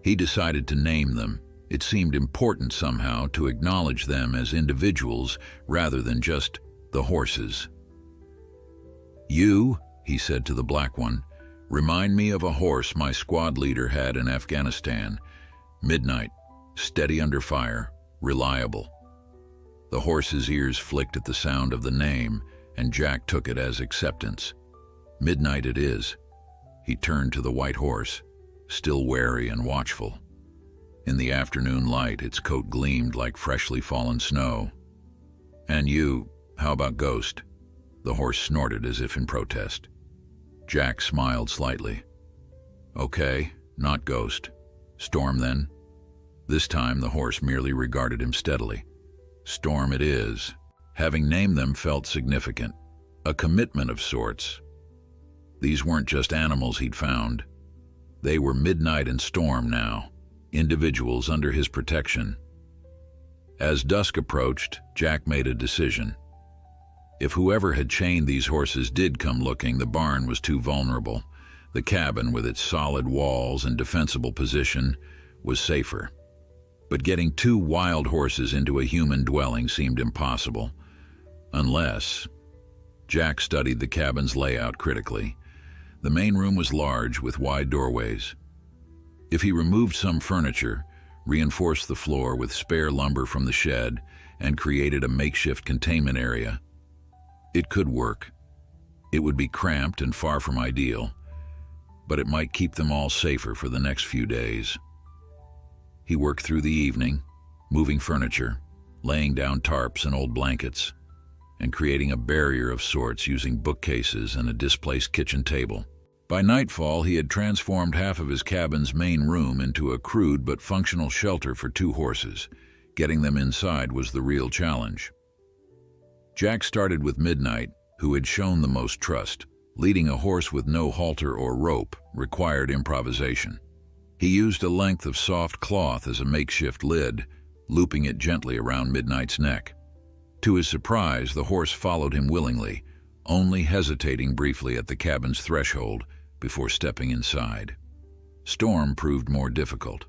He decided to name them, It seemed important somehow to acknowledge them as individuals rather than just the horses. "You," he said to the black one, "remind me of a horse my squad leader had in Afghanistan. Midnight, steady under fire, reliable." The horse's ears flicked at the sound of the name, and Jack took it as acceptance. Midnight it is. He turned to the white horse, still wary and watchful. In the afternoon light, its coat gleamed like freshly fallen snow. "And you, how about Ghost?" The horse snorted as if in protest. Jack smiled slightly. "Okay, not Ghost. Storm then?" This time the horse merely regarded him steadily. "Storm it is." Having named them felt significant, a commitment of sorts. These weren't just animals he'd found. They were Midnight and Storm now, individuals under his protection. As dusk approached, Jack made a decision. If whoever had chained these horses did come looking, the barn was too vulnerable. The cabin, with its solid walls and defensible position, was safer. But getting two wild horses into a human dwelling seemed impossible. Unless... Jack studied the cabin's layout critically. The main room was large, with wide doorways. If he removed some furniture, reinforced the floor with spare lumber from the shed, and created a makeshift containment area, it could work. It would be cramped and far from ideal, but it might keep them all safer for the next few days. He worked through the evening, moving furniture, laying down tarps and old blankets, and creating a barrier of sorts using bookcases and a displaced kitchen table. By nightfall, he had transformed half of his cabin's main room into a crude but functional shelter for two horses. Getting them inside was the real challenge. Jack started with Midnight, who had shown the most trust. Leading a horse with no halter or rope required improvisation. He used a length of soft cloth as a makeshift lid, looping it gently around Midnight's neck. To his surprise, the horse followed him willingly, only hesitating briefly at the cabin's threshold before stepping inside. Storm proved more difficult.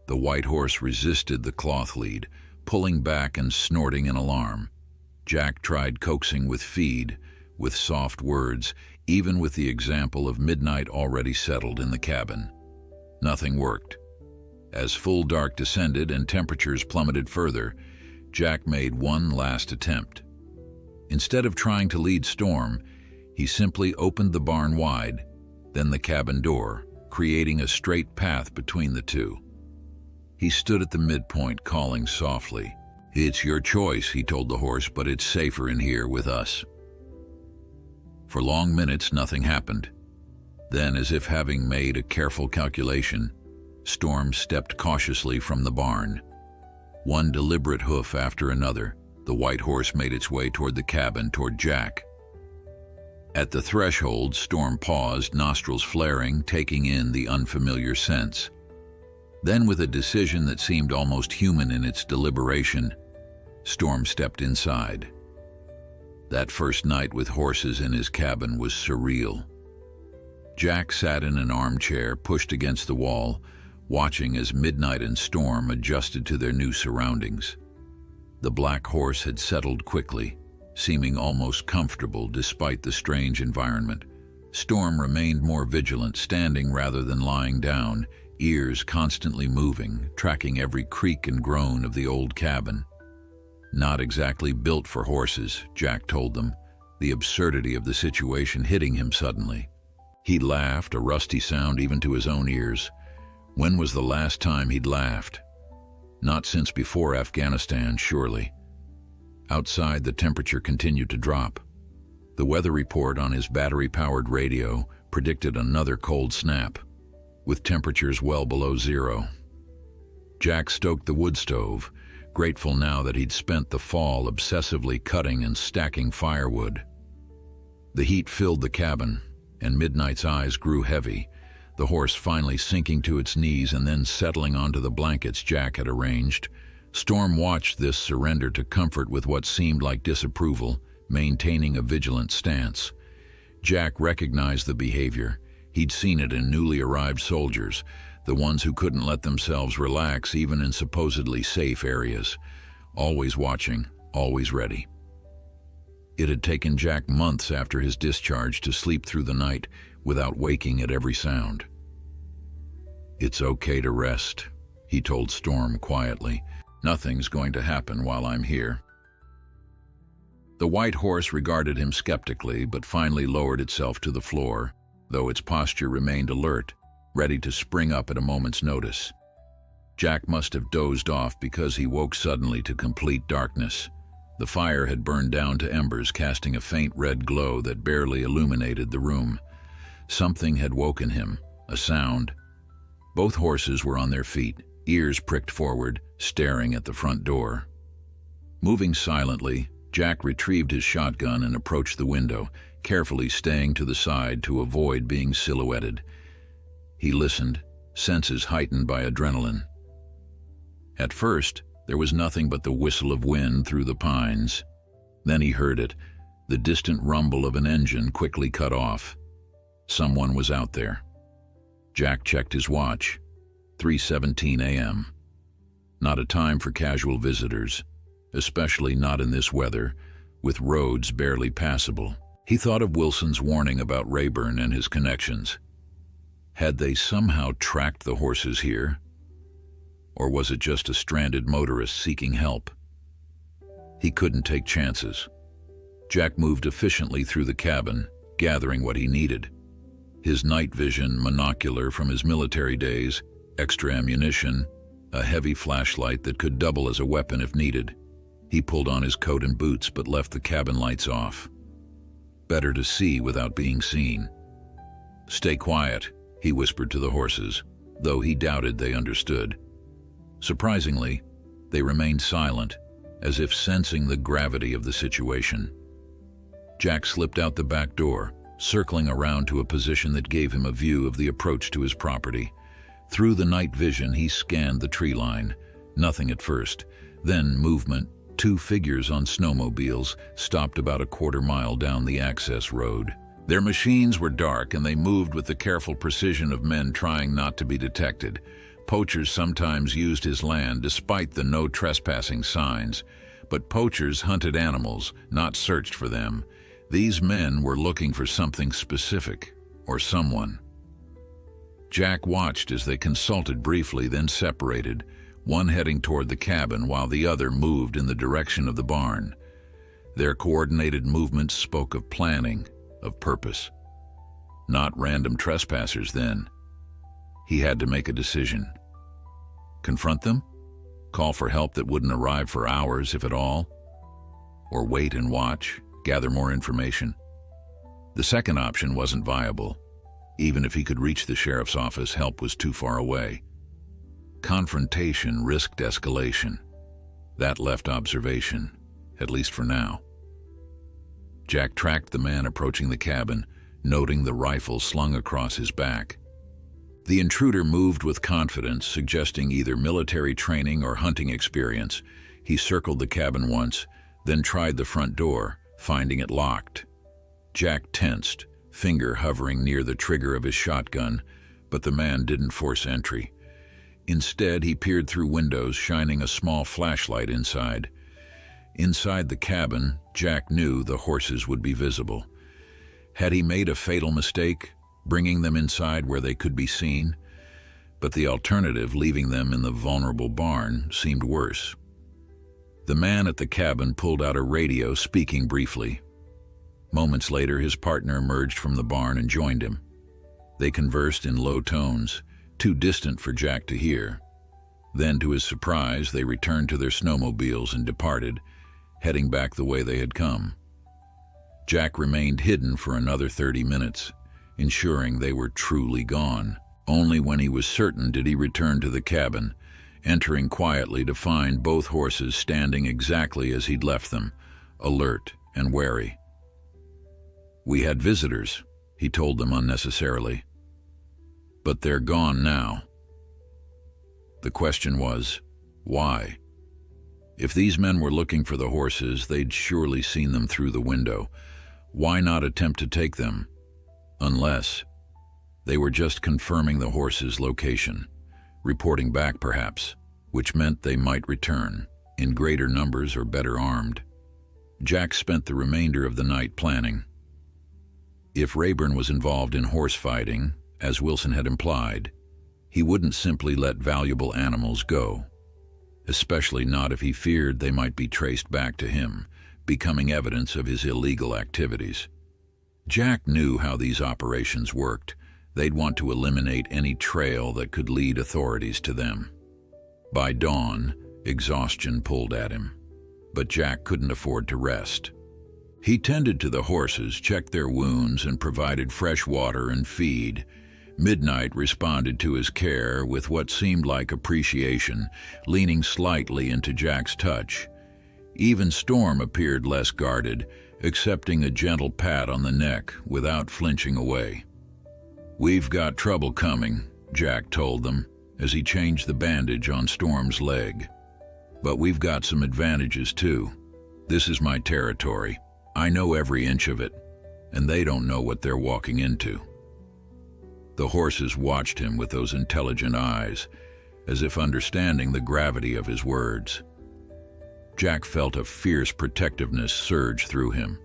The white horse resisted the cloth lead, pulling back and snorting in alarm. Jack tried coaxing with feed, with soft words, even with the example of Midnight already settled in the cabin. Nothing worked. As full dark descended and temperatures plummeted further, Jack made one last attempt. Instead of trying to lead Storm, he simply opened the barn wide, then the cabin door, creating a straight path between the two. He stood at the midpoint, calling softly. "It's your choice," he told the horse, "but it's safer in here with us." For long minutes, nothing happened. Then, as if having made a careful calculation, Storm stepped cautiously from the barn. One deliberate hoof after another, the white horse made its way toward the cabin, toward Jack. At the threshold, Storm paused, nostrils flaring, taking in the unfamiliar scents. Then, with a decision that seemed almost human in its deliberation, Storm stepped inside. That first night with horses in his cabin was surreal. Jack sat in an armchair pushed against the wall, watching as Midnight and Storm adjusted to their new surroundings. The black horse had settled quickly, seeming almost comfortable despite the strange environment. Storm remained more vigilant, standing rather than lying down, ears constantly moving, tracking every creak and groan of the old cabin. Not exactly built for horses, Jack told them, the absurdity of the situation hitting him suddenly. He laughed, a rusty sound even to his own ears. When was the last time he'd laughed? Not since before Afghanistan, surely. Outside, the temperature continued to drop. The weather report on his battery-powered radio predicted another cold snap, with temperatures well below zero. Jack stoked the wood stove, grateful now that he'd spent the fall obsessively cutting and stacking firewood. The heat filled the cabin, and Midnight's eyes grew heavy, the horse finally sinking to its knees and then settling onto the blankets Jack had arranged. Storm watched this surrender to comfort with what seemed like disapproval, maintaining a vigilant stance. Jack recognized the behavior. He'd seen it in newly arrived soldiers, the ones who couldn't let themselves relax even in supposedly safe areas, always watching, always ready. It had taken Jack months after his discharge to sleep through the night without waking at every sound. "It's okay to rest," he told Storm quietly. "Nothing's going to happen while I'm here." The white horse regarded him skeptically, but finally lowered itself to the floor, though its posture remained alert, ready to spring up at a moment's notice. Jack must have dozed off because he woke suddenly to complete darkness. The fire had burned down to embers, casting a faint red glow that barely illuminated the room. Something had woken him, a sound. Both horses were on their feet, ears pricked forward, staring at the front door. Moving silently, Jack retrieved his shotgun and approached the window, carefully staying to the side to avoid being silhouetted. He listened, senses heightened by adrenaline. At first, there was nothing but the whistle of wind through the pines. Then he heard it, the distant rumble of an engine quickly cut off. Someone was out there. Jack checked his watch. 3:17 a.m. Not a time for casual visitors, especially not in this weather, with roads barely passable. He thought of Wilson's warning about Rayburn and his connections. Had they somehow tracked the horses here? Or was it just a stranded motorist seeking help? He couldn't take chances. Jack moved efficiently through the cabin, gathering what he needed. His night vision monocular from his military days, extra ammunition, a heavy flashlight that could double as a weapon if needed. He pulled on his coat and boots but left the cabin lights off. Better to see without being seen. "Stay quiet," he whispered to the horses, though he doubted they understood. Surprisingly, they remained silent, as if sensing the gravity of the situation. Jack slipped out the back door, circling around to a position that gave him a view of the approach to his property. Through the night vision, he scanned the tree line. Nothing at first. Then movement. 2 figures on snowmobiles stopped about a quarter-mile down the access road. Their machines were dark, and they moved with the careful precision of men trying not to be detected. Poachers sometimes used his land despite the no trespassing signs, but poachers hunted animals, not searched for them. These men were looking for something specific, or someone. Jack watched as they consulted briefly, then separated, one heading toward the cabin while the other moved in the direction of the barn. Their coordinated movements spoke of planning, of purpose. Not random trespassers then. He had to make a decision. Confront them? Call for help that wouldn't arrive for hours, if at all? Or wait and watch, gather more information? The second option wasn't viable. Even if he could reach the sheriff's office, help was too far away. Confrontation risked escalation. That left observation, at least for now. Jack tracked the man approaching the cabin, noting the rifle slung across his back. The intruder moved with confidence, suggesting either military training or hunting experience. He circled the cabin once, then tried the front door, finding it locked. Jack tensed, finger hovering near the trigger of his shotgun, but the man didn't force entry. Instead, he peered through windows, shining a small flashlight inside. Inside the cabin, Jack knew the horses would be visible. Had he made a fatal mistake, bringing them inside where they could be seen? But the alternative, leaving them in the vulnerable barn, seemed worse. The man at the cabin pulled out a radio, speaking briefly. Moments later, his partner emerged from the barn and joined him. They conversed in low tones, too distant for Jack to hear. Then, to his surprise, they returned to their snowmobiles and departed, heading back the way they had come. Jack remained hidden for another 30 minutes, ensuring they were truly gone. Only when he was certain did he return to the cabin, entering quietly to find both horses standing exactly as he'd left them, alert and wary. "We had visitors," he told them unnecessarily. "But they're gone now." The question was, why? If these men were looking for the horses, they'd surely seen them through the window. Why not attempt to take them? Unless they were just confirming the horses' location. reporting back perhaps, which meant they might return, in greater numbers or better armed. Jack spent the remainder of the night planning. If Rayburn was involved in horse fighting, as Wilson had implied, he wouldn't simply let valuable animals go, especially not if he feared they might be traced back to him, becoming evidence of his illegal activities. Jack knew how these operations worked. They'd want to eliminate any trail that could lead authorities to them. By dawn, exhaustion pulled at him, but Jack couldn't afford to rest. He tended to the horses, checked their wounds, and provided fresh water and feed. Midnight responded to his care with what seemed like appreciation, leaning slightly into Jack's touch. Even Storm appeared less guarded, accepting a gentle pat on the neck without flinching away. "We've got trouble coming," Jack told them as he changed the bandage on Storm's leg. "But we've got some advantages too. This is my territory. I know every inch of it, and they don't know what they're walking into." The horses watched him with those intelligent eyes, as if understanding the gravity of his words. Jack felt a fierce protectiveness surge through him.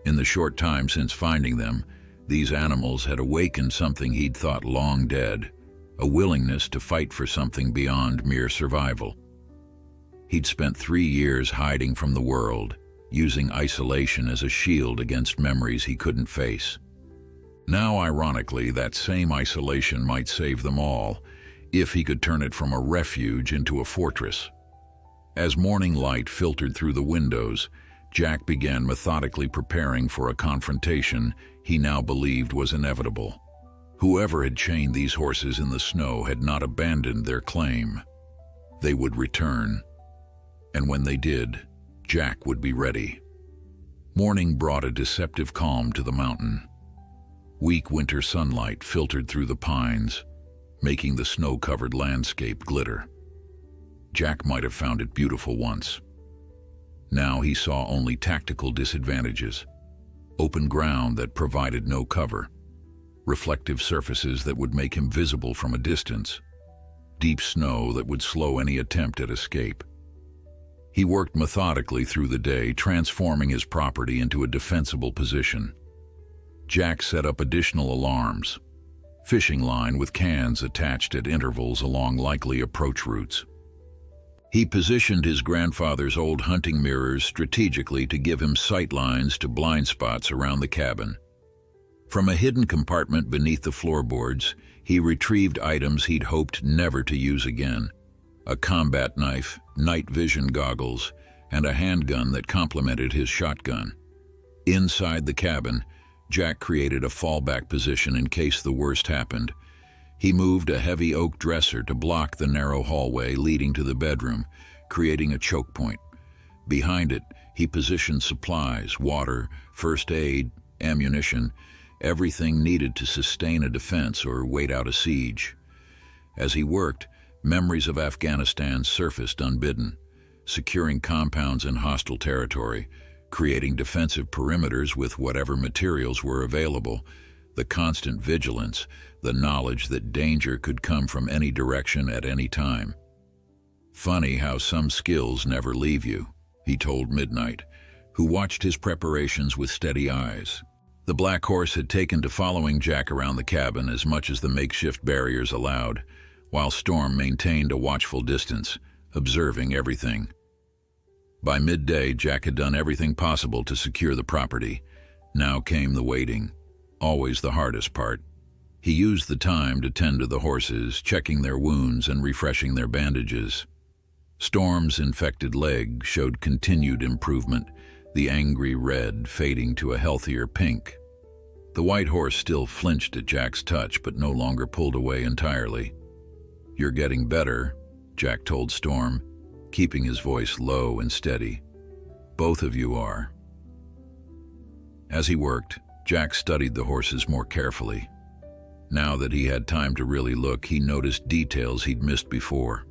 In the short time since finding them, these animals had awakened something he'd thought long dead, a willingness to fight for something beyond mere survival. He'd spent 3 years hiding from the world, using isolation as a shield against memories he couldn't face. Now, ironically, that same isolation might save them all, if he could turn it from a refuge into a fortress. As morning light filtered through the windows, Jack began methodically preparing for a confrontation he now believed was inevitable. Whoever had chained these horses in the snow had not abandoned their claim. They would return, and when they did, Jack would be ready. Morning brought a deceptive calm to the mountain. Weak winter sunlight filtered through the pines, making the snow-covered landscape glitter. Jack might have found it beautiful once. Now he saw only tactical disadvantages: open ground that provided no cover, reflective surfaces that would make him visible from a distance, deep snow that would slow any attempt at escape. He worked methodically through the day, transforming his property into a defensible position. Jack set up additional alarms, fishing line with cans attached at intervals along likely approach routes. He positioned his grandfather's old hunting mirrors strategically to give him sight lines to blind spots around the cabin. From a hidden compartment beneath the floorboards, he retrieved items he'd hoped never to use again: a combat knife, night vision goggles, and a handgun that complemented his shotgun. Inside the cabin, Jack created a fallback position in case the worst happened. He moved a heavy oak dresser to block the narrow hallway leading to the bedroom, creating a choke point. Behind it, he positioned supplies, water, first aid, ammunition, everything needed to sustain a defense or wait out a siege. As he worked, memories of Afghanistan surfaced unbidden, securing compounds in hostile territory, creating defensive perimeters with whatever materials were available, the constant vigilance, the knowledge that danger could come from any direction at any time. "Funny how some skills never leave you," he told Midnight, who watched his preparations with steady eyes. The black horse had taken to following Jack around the cabin as much as the makeshift barriers allowed, while Storm maintained a watchful distance, observing everything. By midday, Jack had done everything possible to secure the property. Now came the waiting, always the hardest part. He used the time to tend to the horses, checking their wounds and refreshing their bandages. Storm's infected leg showed continued improvement, the angry red fading to a healthier pink. The white horse still flinched at Jack's touch, but no longer pulled away entirely. "You're getting better," Jack told Storm, keeping his voice low and steady. "Both of you are." As he worked, Jack studied the horses more carefully. Now that he had time to really look, he noticed details he'd missed before.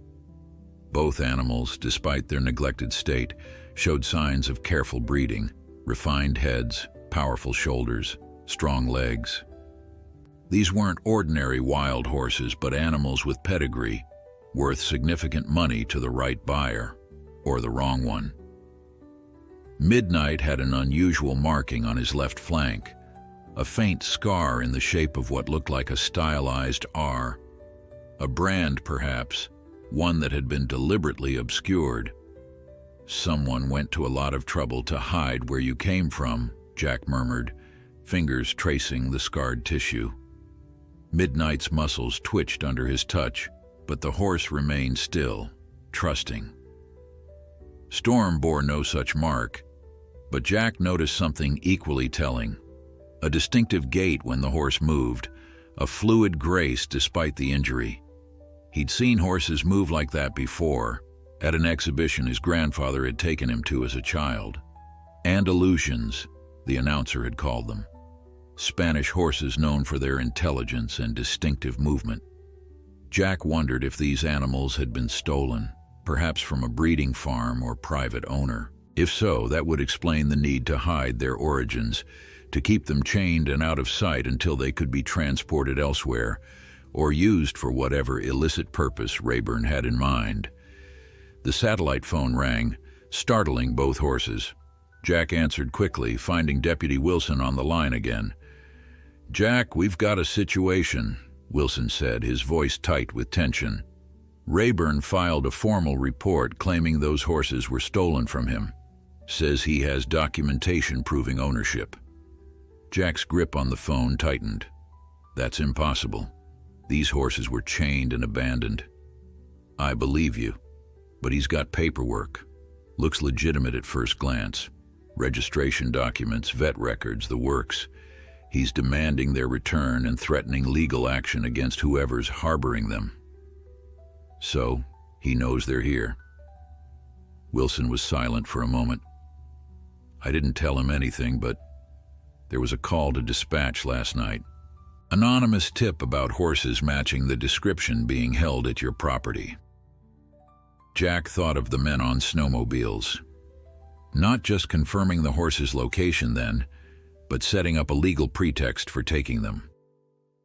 Both animals, despite their neglected state, showed signs of careful breeding: refined heads, powerful shoulders, strong legs. These weren't ordinary wild horses, but animals with pedigree, worth significant money to the right buyer, or the wrong one. Midnight had an unusual marking on his left flank, a faint scar in the shape of what looked like a stylized R. A brand, perhaps, one that had been deliberately obscured. "Someone went to a lot of trouble to hide where you came from," Jack murmured, fingers tracing the scarred tissue. Midnight's muscles twitched under his touch, but the horse remained still, trusting. Storm bore no such mark, but Jack noticed something equally telling. A distinctive gait when the horse moved, a fluid grace despite the injury. He'd seen horses move like that before, at an exhibition his grandfather had taken him to as a child. Andalusians, the announcer had called them. Spanish horses known for their intelligence and distinctive movement. Jack wondered if these animals had been stolen, perhaps from a breeding farm or private owner. If so, that would explain the need to hide their origins, to keep them chained and out of sight until they could be transported elsewhere, or used for whatever illicit purpose Rayburn had in mind. The satellite phone rang, startling both horses. Jack answered quickly, finding Deputy Wilson on the line again. "Jack, we've got a situation," Wilson said, his voice tight with tension. "Rayburn filed a formal report claiming those horses were stolen from him. Says he has documentation proving ownership." Jack's grip on the phone tightened. "That's impossible. These horses were chained and abandoned." "I believe you, but he's got paperwork. Looks legitimate at first glance. Registration documents, vet records, the works. He's demanding their return and threatening legal action against whoever's harboring them." "So, he knows they're here." Wilson was silent for a moment. "I didn't tell him anything, but there was a call to dispatch last night. Anonymous tip about horses matching the description being held at your property." Jack thought of the men on snowmobiles. Not just confirming the horse's location then, but setting up a legal pretext for taking them.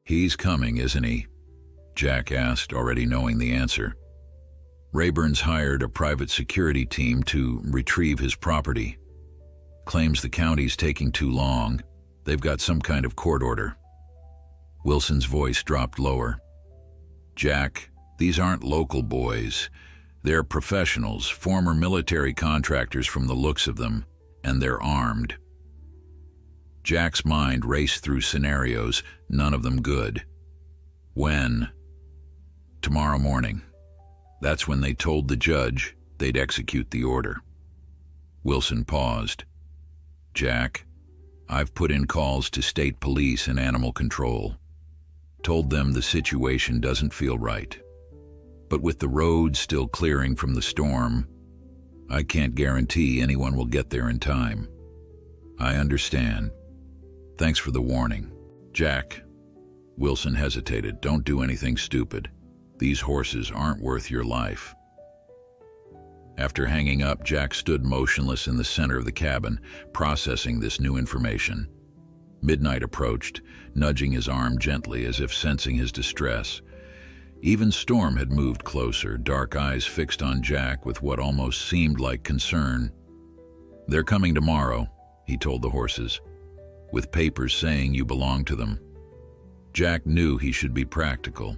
"He's coming, isn't he?" Jack asked, already knowing the answer. "Rayburn's hired a private security team to retrieve his property. Claims the county's taking too long. They've got some kind of court order." Wilson's voice dropped lower. "Jack, these aren't local boys. They're professionals, former military contractors from the looks of them, and they're armed." Jack's mind raced through scenarios, none of them good. "When?" "Tomorrow morning. That's when they told the judge they'd execute the order." Wilson paused. "Jack, I've put in calls to state police and animal control. Told them the situation doesn't feel right. But with the roads still clearing from the storm, I can't guarantee anyone will get there in time." "I understand. Thanks for the warning." "Jack," Wilson hesitated, "don't do anything stupid. These horses aren't worth your life." After hanging up, Jack stood motionless in the center of the cabin, processing this new information. Midnight approached, nudging his arm gently as if sensing his distress. Even Storm had moved closer, dark eyes fixed on Jack with what almost seemed like concern. "They're coming tomorrow," he told the horses, "with papers saying you belong to them." Jack knew he should be practical.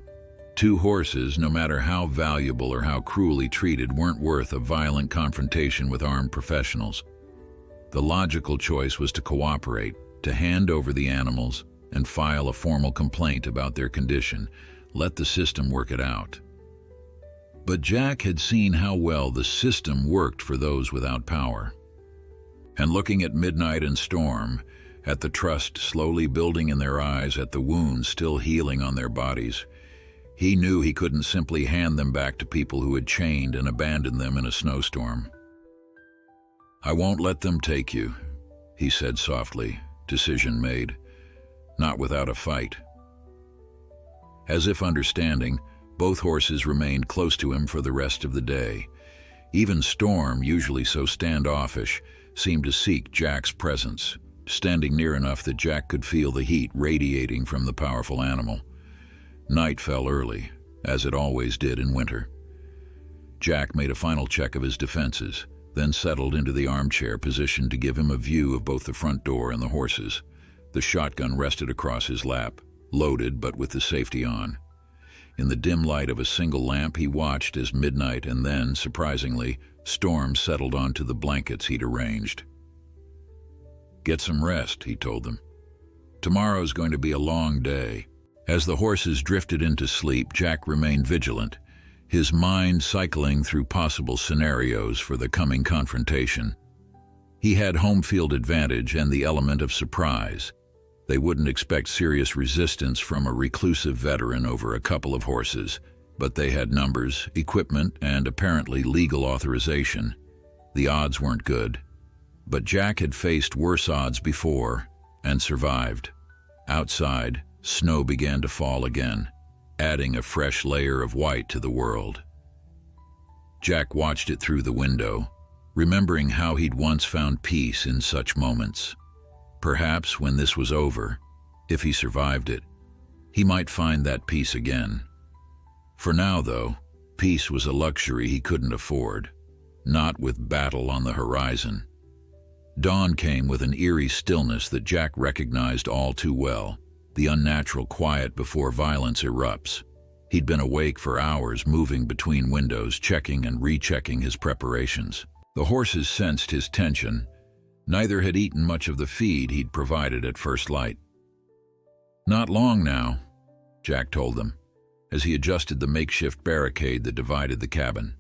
Two horses, no matter how valuable or how cruelly treated, weren't worth a violent confrontation with armed professionals. The logical choice was to cooperate, to hand over the animals and file a formal complaint about their condition. Let the system work it out. But Jack had seen how well the system worked for those without power. And looking at Midnight and Storm, at the trust slowly building in their eyes, at the wounds still healing on their bodies, he knew he couldn't simply hand them back to people who had chained and abandoned them in a snowstorm. "I won't let them take you," he said softly, decision made. "Not without a fight." As if understanding, both horses remained close to him for the rest of the day. Even Storm, usually so standoffish, seemed to seek Jack's presence, standing near enough that Jack could feel the heat radiating from the powerful animal. Night fell early, as it always did in winter. Jack made a final check of his defenses, then settled into the armchair position to give him a view of both the front door and the horses. The shotgun rested across his lap, loaded but with the safety on. In the dim light of a single lamp, he watched as midnight and then, surprisingly, storm settled onto the blankets he'd arranged. "Get some rest," he told them. "Tomorrow's going to be a long day." As the horses drifted into sleep, Jack remained vigilant, his mind cycling through possible scenarios for the coming confrontation. He had home field advantage and the element of surprise. They wouldn't expect serious resistance from a reclusive veteran over a couple of horses, but they had numbers, equipment, and apparently legal authorization. The odds weren't good, but Jack had faced worse odds before and survived. Outside, snow began to fall again, adding a fresh layer of white to the world. Jack watched it through the window, remembering how he'd once found peace in such moments. Perhaps when this was over, if he survived it, he might find that peace again. For now, though, peace was a luxury he couldn't afford, not with battle on the horizon. Dawn came with an eerie stillness that Jack recognized all too well, the unnatural quiet before violence erupts. He'd been awake for hours, moving between windows, checking and rechecking his preparations. The horses sensed his tension. Neither had eaten much of the feed he'd provided at first light. "Not long now," Jack told them, as he adjusted the makeshift barricade that divided the cabin.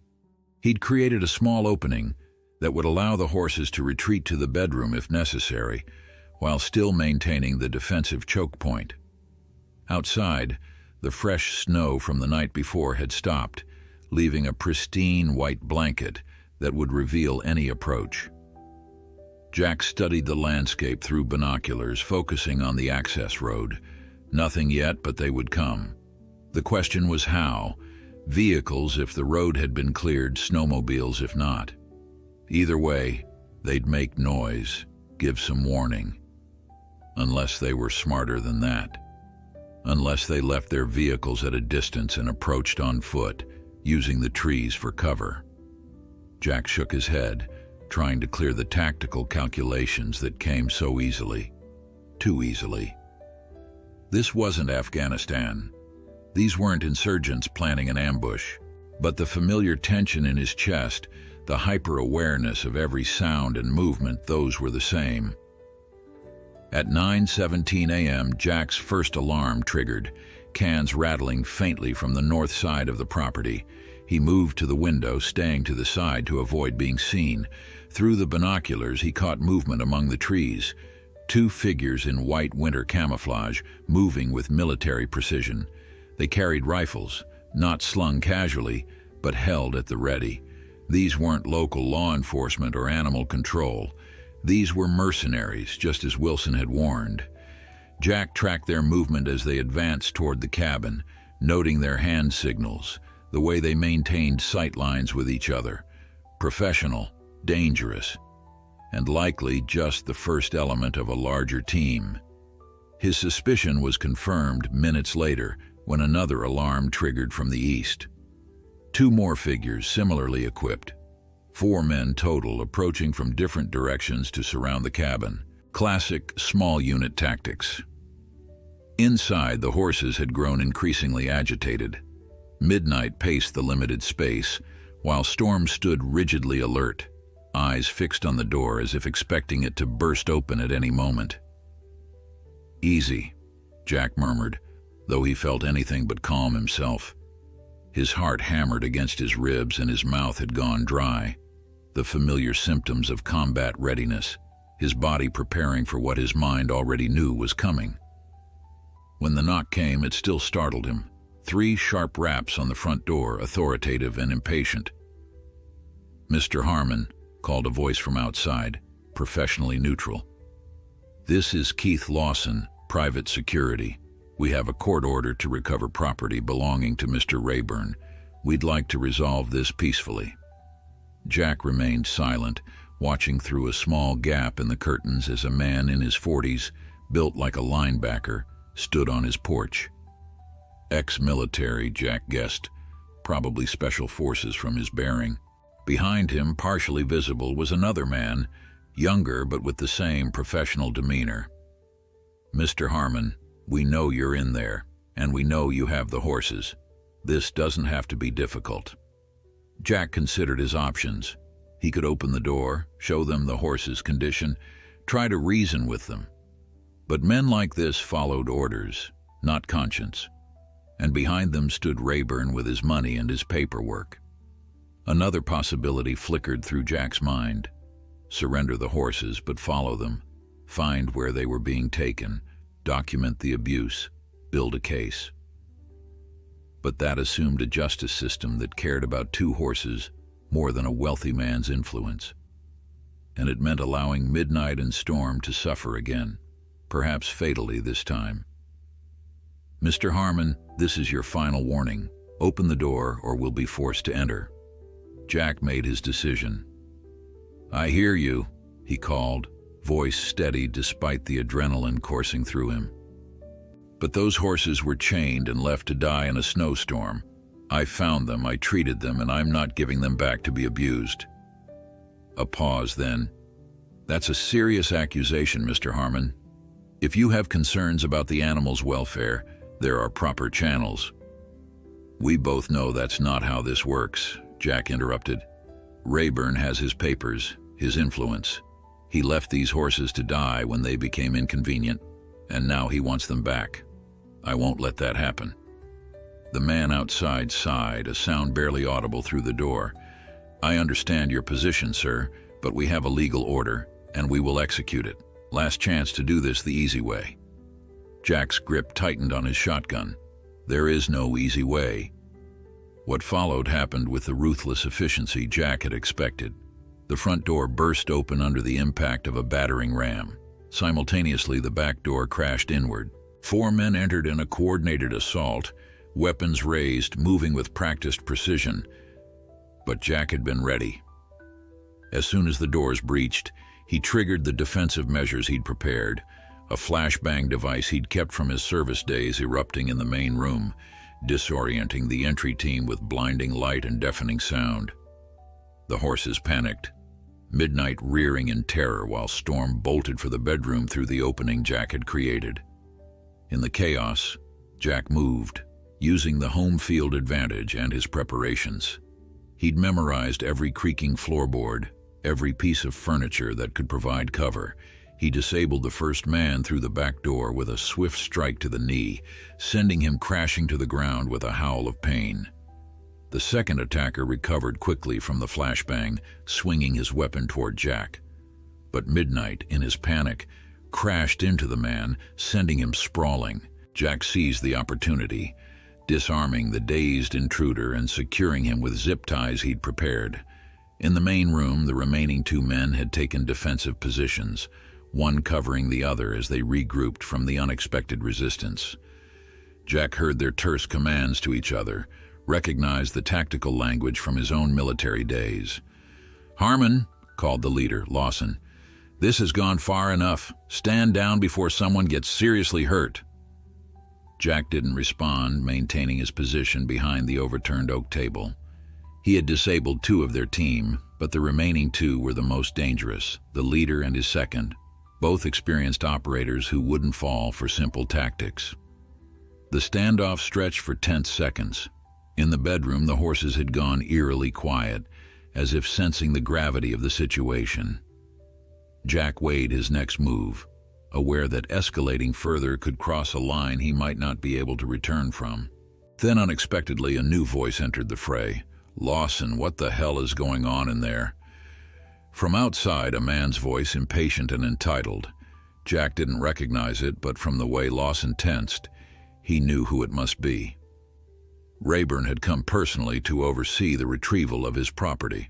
He'd created a small opening that would allow the horses to retreat to the bedroom if necessary, while still maintaining the defensive choke point. Outside, the fresh snow from the night before had stopped, leaving a pristine white blanket that would reveal any approach. Jack studied the landscape through binoculars, focusing on the access road. Nothing yet, but they would come. The question was how. Vehicles if the road had been cleared, snowmobiles if not. Either way, they'd make noise, give some warning. Unless they were smarter than that. Unless they left their vehicles at a distance and approached on foot, using the trees for cover. Jack shook his head, trying to clear the tactical calculations that came so easily. Too easily. This wasn't Afghanistan. These weren't insurgents planning an ambush, but the familiar tension in his chest, the hyper-awareness of every sound and movement, those were the same. At 9:17 a.m., Jack's first alarm triggered, cans rattling faintly from the north side of the property. He moved to the window, staying to the side to avoid being seen. Through the binoculars, he caught movement among the trees. Two figures in white winter camouflage, moving with military precision. They carried rifles, not slung casually, but held at the ready. These weren't local law enforcement or animal control. These were mercenaries, just as Wilson had warned. Jack tracked their movement as they advanced toward the cabin, noting their hand signals, the way they maintained sight lines with each other. Professional, dangerous, and likely just the first element of a larger team. His suspicion was confirmed minutes later when another alarm triggered from the east. Two more figures similarly equipped. 4 men total, approaching from different directions to surround the cabin. Classic small unit tactics. Inside, the horses had grown increasingly agitated. Midnight paced the limited space, while Storm stood rigidly alert, eyes fixed on the door as if expecting it to burst open at any moment. "Easy," Jack murmured, though he felt anything but calm himself. His heart hammered against his ribs and his mouth had gone dry, the familiar symptoms of combat readiness, his body preparing for what his mind already knew was coming. When the knock came, it still startled him. 3 sharp raps on the front door, authoritative and impatient. "Mr. Harmon," called a voice from outside, professionally neutral. "This is Keith Lawson, private security. We have a court order to recover property belonging to Mr. Rayburn. We'd like to resolve this peacefully." Jack remained silent, watching through a small gap in the curtains as a man in his 40s, built like a linebacker, stood on his porch. Ex-military, Jack guessed, probably special forces from his bearing. Behind him, partially visible, was another man, younger but with the same professional demeanor. "Mr. Harmon, we know you're in there, and we know you have the horses. This doesn't have to be difficult." Jack considered his options. He could open the door, show them the horses' condition, try to reason with them. But men like this followed orders, not conscience. And behind them stood Rayburn with his money and his paperwork. Another possibility flickered through Jack's mind. Surrender the horses, but follow them. Find where they were being taken. Document the abuse. Build a case. But that assumed a justice system that cared about 2 horses more than a wealthy man's influence. And it meant allowing Midnight and Storm to suffer again, perhaps fatally this time. "Mr. Harmon, this is your final warning. Open the door or we'll be forced to enter." Jack made his decision. "I hear you," he called, voice steady despite the adrenaline coursing through him. "But those horses were chained and left to die in a snowstorm. I found them, I treated them, and I'm not giving them back to be abused." A pause then. "That's a serious accusation, Mr. Harmon. If you have concerns about the animals' welfare, there are proper channels." "We both know that's not how this works," Jack interrupted. "Rayburn has his papers, his influence. He left these horses to die when they became inconvenient, and now he wants them back. I won't let that happen." The man outside sighed, a sound barely audible through the door. "I understand your position, sir, but we have a legal order, and we will execute it. Last chance to do this the easy way." Jack's grip tightened on his shotgun. There is no easy way. What followed happened with the ruthless efficiency Jack had expected. The front door burst open under the impact of a battering ram. Simultaneously, the back door crashed inward. 4 men entered in a coordinated assault, weapons raised, moving with practiced precision. But Jack had been ready. As soon as the doors breached, he triggered the defensive measures he'd prepared, a flashbang device he'd kept from his service days erupting in the main room, disorienting the entry team with blinding light and deafening sound. The horses panicked, Midnight rearing in terror while Storm bolted for the bedroom through the opening Jack had created. In the chaos, Jack moved, using the home field advantage and his preparations. He'd memorized every creaking floorboard, every piece of furniture that could provide cover. He disabled the first man through the back door with a swift strike to the knee, sending him crashing to the ground with a howl of pain. The second attacker recovered quickly from the flashbang, swinging his weapon toward Jack. But Midnight, in his panic, crashed into the man, sending him sprawling. Jack seized the opportunity, disarming the dazed intruder and securing him with zip ties he'd prepared. In the main room, the remaining 2 men had taken defensive positions, one covering the other as they regrouped from the unexpected resistance. Jack heard their terse commands to each other, recognized the tactical language from his own military days. "Harmon," called the leader, Lawson, "this has gone far enough. Stand down before someone gets seriously hurt." Jack didn't respond, maintaining his position behind the overturned oak table. He had disabled 2 of their team, but the remaining 2 were the most dangerous, the leader and his second, both experienced operators who wouldn't fall for simple tactics. The standoff stretched for tense seconds. In the bedroom, the horses had gone eerily quiet, as if sensing the gravity of the situation. Jack weighed his next move, aware that escalating further could cross a line he might not be able to return from. Then unexpectedly, a new voice entered the fray. "Lawson, what the hell is going on in there?" From outside, a man's voice, impatient and entitled. Jack didn't recognize it, but from the way Lawson tensed, he knew who it must be. Rayburn had come personally to oversee the retrieval of his property.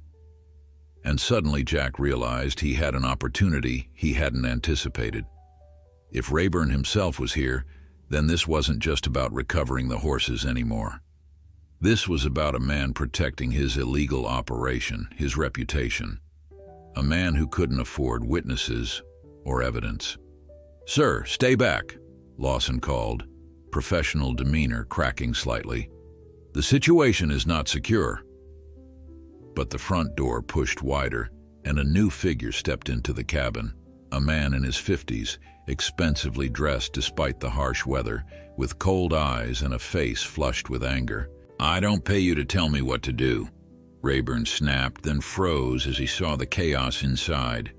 And suddenly Jack realized he had an opportunity he hadn't anticipated. If Rayburn himself was here, then this wasn't just about recovering the horses anymore. This was about a man protecting his illegal operation, his reputation. A man who couldn't afford witnesses or evidence. "Sir, stay back," Lawson called, professional demeanor cracking slightly. The situation is not secure. But the front door pushed wider, and a new figure stepped into the cabin. A man in his 50s, expensively dressed despite the harsh weather, with cold eyes and a face flushed with anger. "I don't pay you to tell me what to do," Rayburn snapped, then froze as he saw the chaos inside.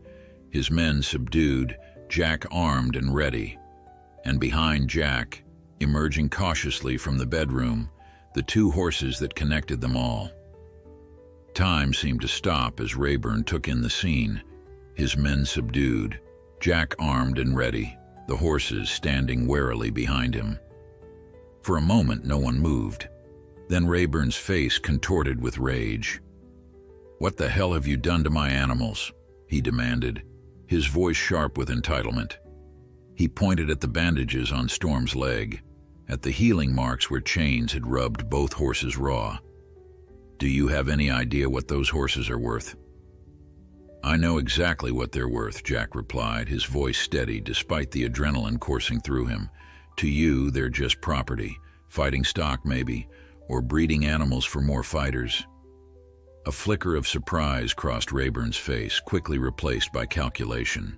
His men subdued, Jack armed and ready. And behind Jack, emerging cautiously from the bedroom, the two horses that connected them all. Time seemed to stop as Rayburn took in the scene. His men subdued, Jack armed and ready, the horses standing warily behind him. For a moment, no one moved. Then Rayburn's face contorted with rage. "What the hell have you done to my animals?" he demanded, his voice sharp with entitlement. He pointed at the bandages on Storm's leg, at the healing marks where chains had rubbed both horses raw. "Do you have any idea what those horses are worth?" "I know exactly what they're worth," Jack replied, his voice steady despite the adrenaline coursing through him. "To you, they're just property, fighting stock maybe, or breeding animals for more fighters." A flicker of surprise crossed Rayburn's face, quickly replaced by calculation.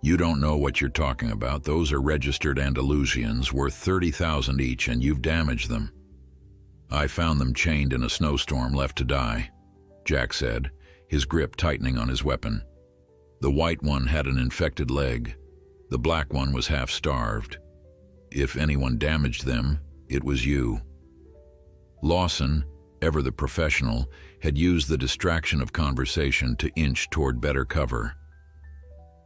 "You don't know what you're talking about. Those are registered Andalusians worth 30,000 each, and you've damaged them." "I found them chained in a snowstorm, left to die," Jack said, his grip tightening on his weapon. "The white one had an infected leg. The black one was half-starved. If anyone damaged them, it was you." Lawson, ever the professional, had used the distraction of conversation to inch toward better cover.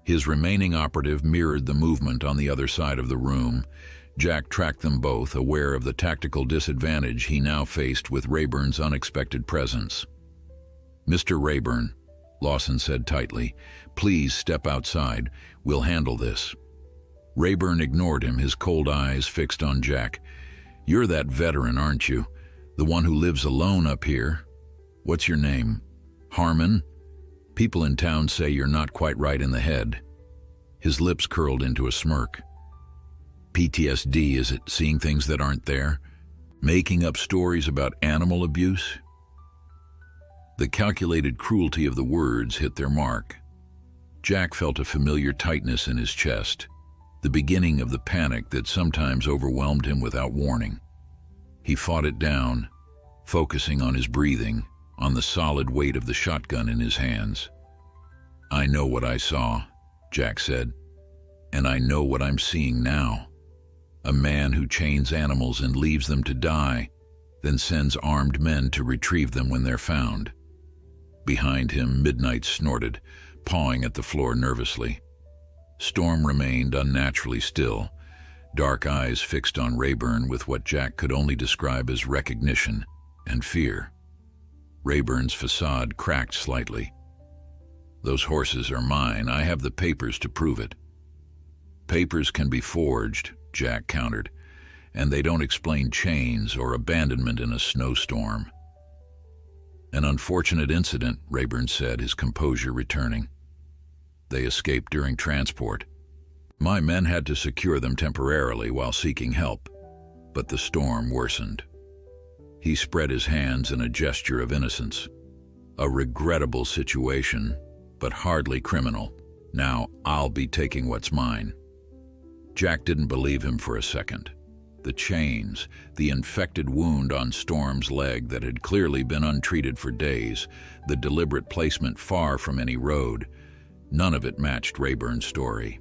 His remaining operative mirrored the movement on the other side of the room. Jack tracked them both, aware of the tactical disadvantage he now faced with Rayburn's unexpected presence. "Mr. Rayburn," Lawson said tightly, "please step outside. We'll handle this." Rayburn ignored him, his cold eyes fixed on Jack. "You're that veteran, aren't you? The one who lives alone up here. What's your name? Harmon? People in town say you're not quite right in the head." His lips curled into a smirk. "PTSD, is it? Seeing things that aren't there? Making up stories about animal abuse?" The calculated cruelty of the words hit their mark. Jack felt a familiar tightness in his chest, the beginning of the panic that sometimes overwhelmed him without warning. He fought it down, focusing on his breathing, on the solid weight of the shotgun in his hands. "I know what I saw," Jack said, "and I know what I'm seeing now. A man who chains animals and leaves them to die, then sends armed men to retrieve them when they're found." Behind him, Midnight snorted, pawing at the floor nervously. Storm remained unnaturally still, dark eyes fixed on Rayburn with what Jack could only describe as recognition and fear. Rayburn's facade cracked slightly. "Those horses are mine. I have the papers to prove it." "Papers can be forged," Jack countered, "and they don't explain chains or abandonment in a snowstorm." "An unfortunate incident," Rayburn said, his composure returning. "They escaped during transport. My men had to secure them temporarily while seeking help, but the storm worsened." He spread his hands in a gesture of innocence. "A regrettable situation, but hardly criminal. Now I'll be taking what's mine." Jack didn't believe him for a second. The chains, the infected wound on Storm's leg that had clearly been untreated for days, the deliberate placement far from any road, none of it matched Rayburn's story.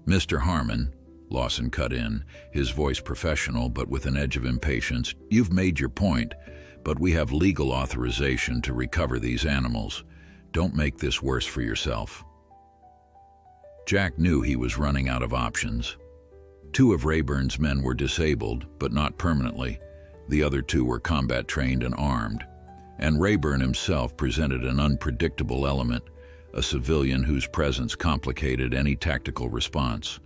"Mr. Harmon," Lawson cut in, his voice professional but with an edge of impatience, "you've made your point, but we have legal authorization to recover these animals. Don't make this worse for yourself." Jack knew he was running out of options. Two of Rayburn's men were disabled, but not permanently. The other two were combat-trained and armed. And Rayburn himself presented an unpredictable element, a civilian whose presence complicated any tactical response.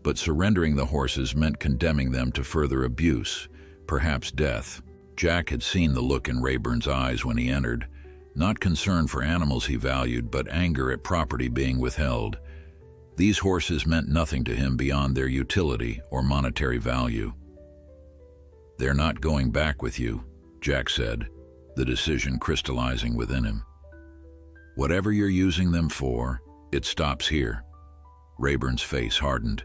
But surrendering the horses meant condemning them to further abuse, perhaps death. Jack had seen the look in Rayburn's eyes when he entered, not concern for animals he valued, but anger at property being withheld. These horses meant nothing to him beyond their utility or monetary value. "They're not going back with you," Jack said, the decision crystallizing within him. "Whatever you're using them for, it stops here." Rayburn's face hardened.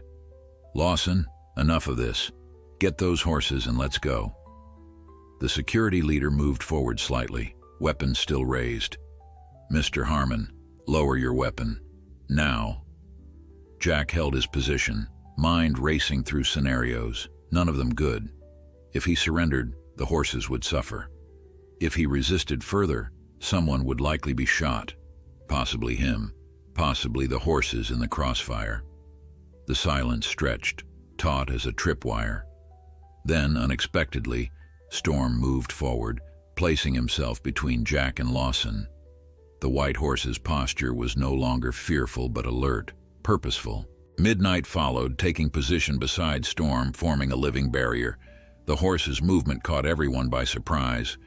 "Lawson, enough of this. Get those horses and let's go." The security leader moved forward slightly, weapon still raised. "Mr. Harmon, lower your weapon. Now." Jack held his position, mind racing through scenarios, none of them good. If he surrendered, the horses would suffer. If he resisted further, someone would likely be shot. Possibly him, possibly the horses in the crossfire. The silence stretched, taut as a tripwire. Then, unexpectedly, Storm moved forward, placing himself between Jack and Lawson. The white horse's posture was no longer fearful but alert, purposeful. Midnight followed, taking position beside Storm, forming a living barrier. The horse's movement caught everyone by surprise.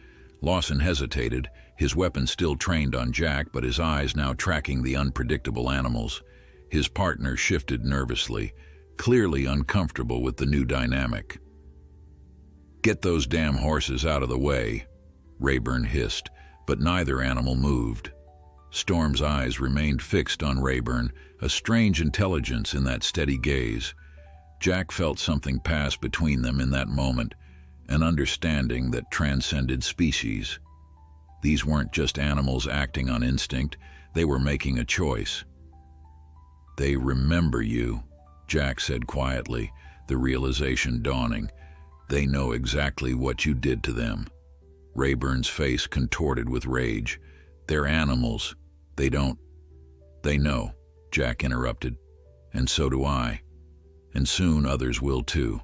Lawson hesitated, his weapon still trained on Jack, but his eyes now tracking the unpredictable animals. His partner shifted nervously, clearly uncomfortable with the new dynamic. "Get those damn horses out of the way," Rayburn hissed, but neither animal moved. Storm's eyes remained fixed on Rayburn, a strange intelligence in that steady gaze. Jack felt something pass between them in that moment, an understanding that transcended species. These weren't just animals acting on instinct, they were making a choice. "They remember you," Jack said quietly, the realization dawning. "They know exactly what you did to them." Rayburn's face contorted with rage. "They're animals. They don't—" "They know," Jack interrupted. "And so do I. And soon others will too."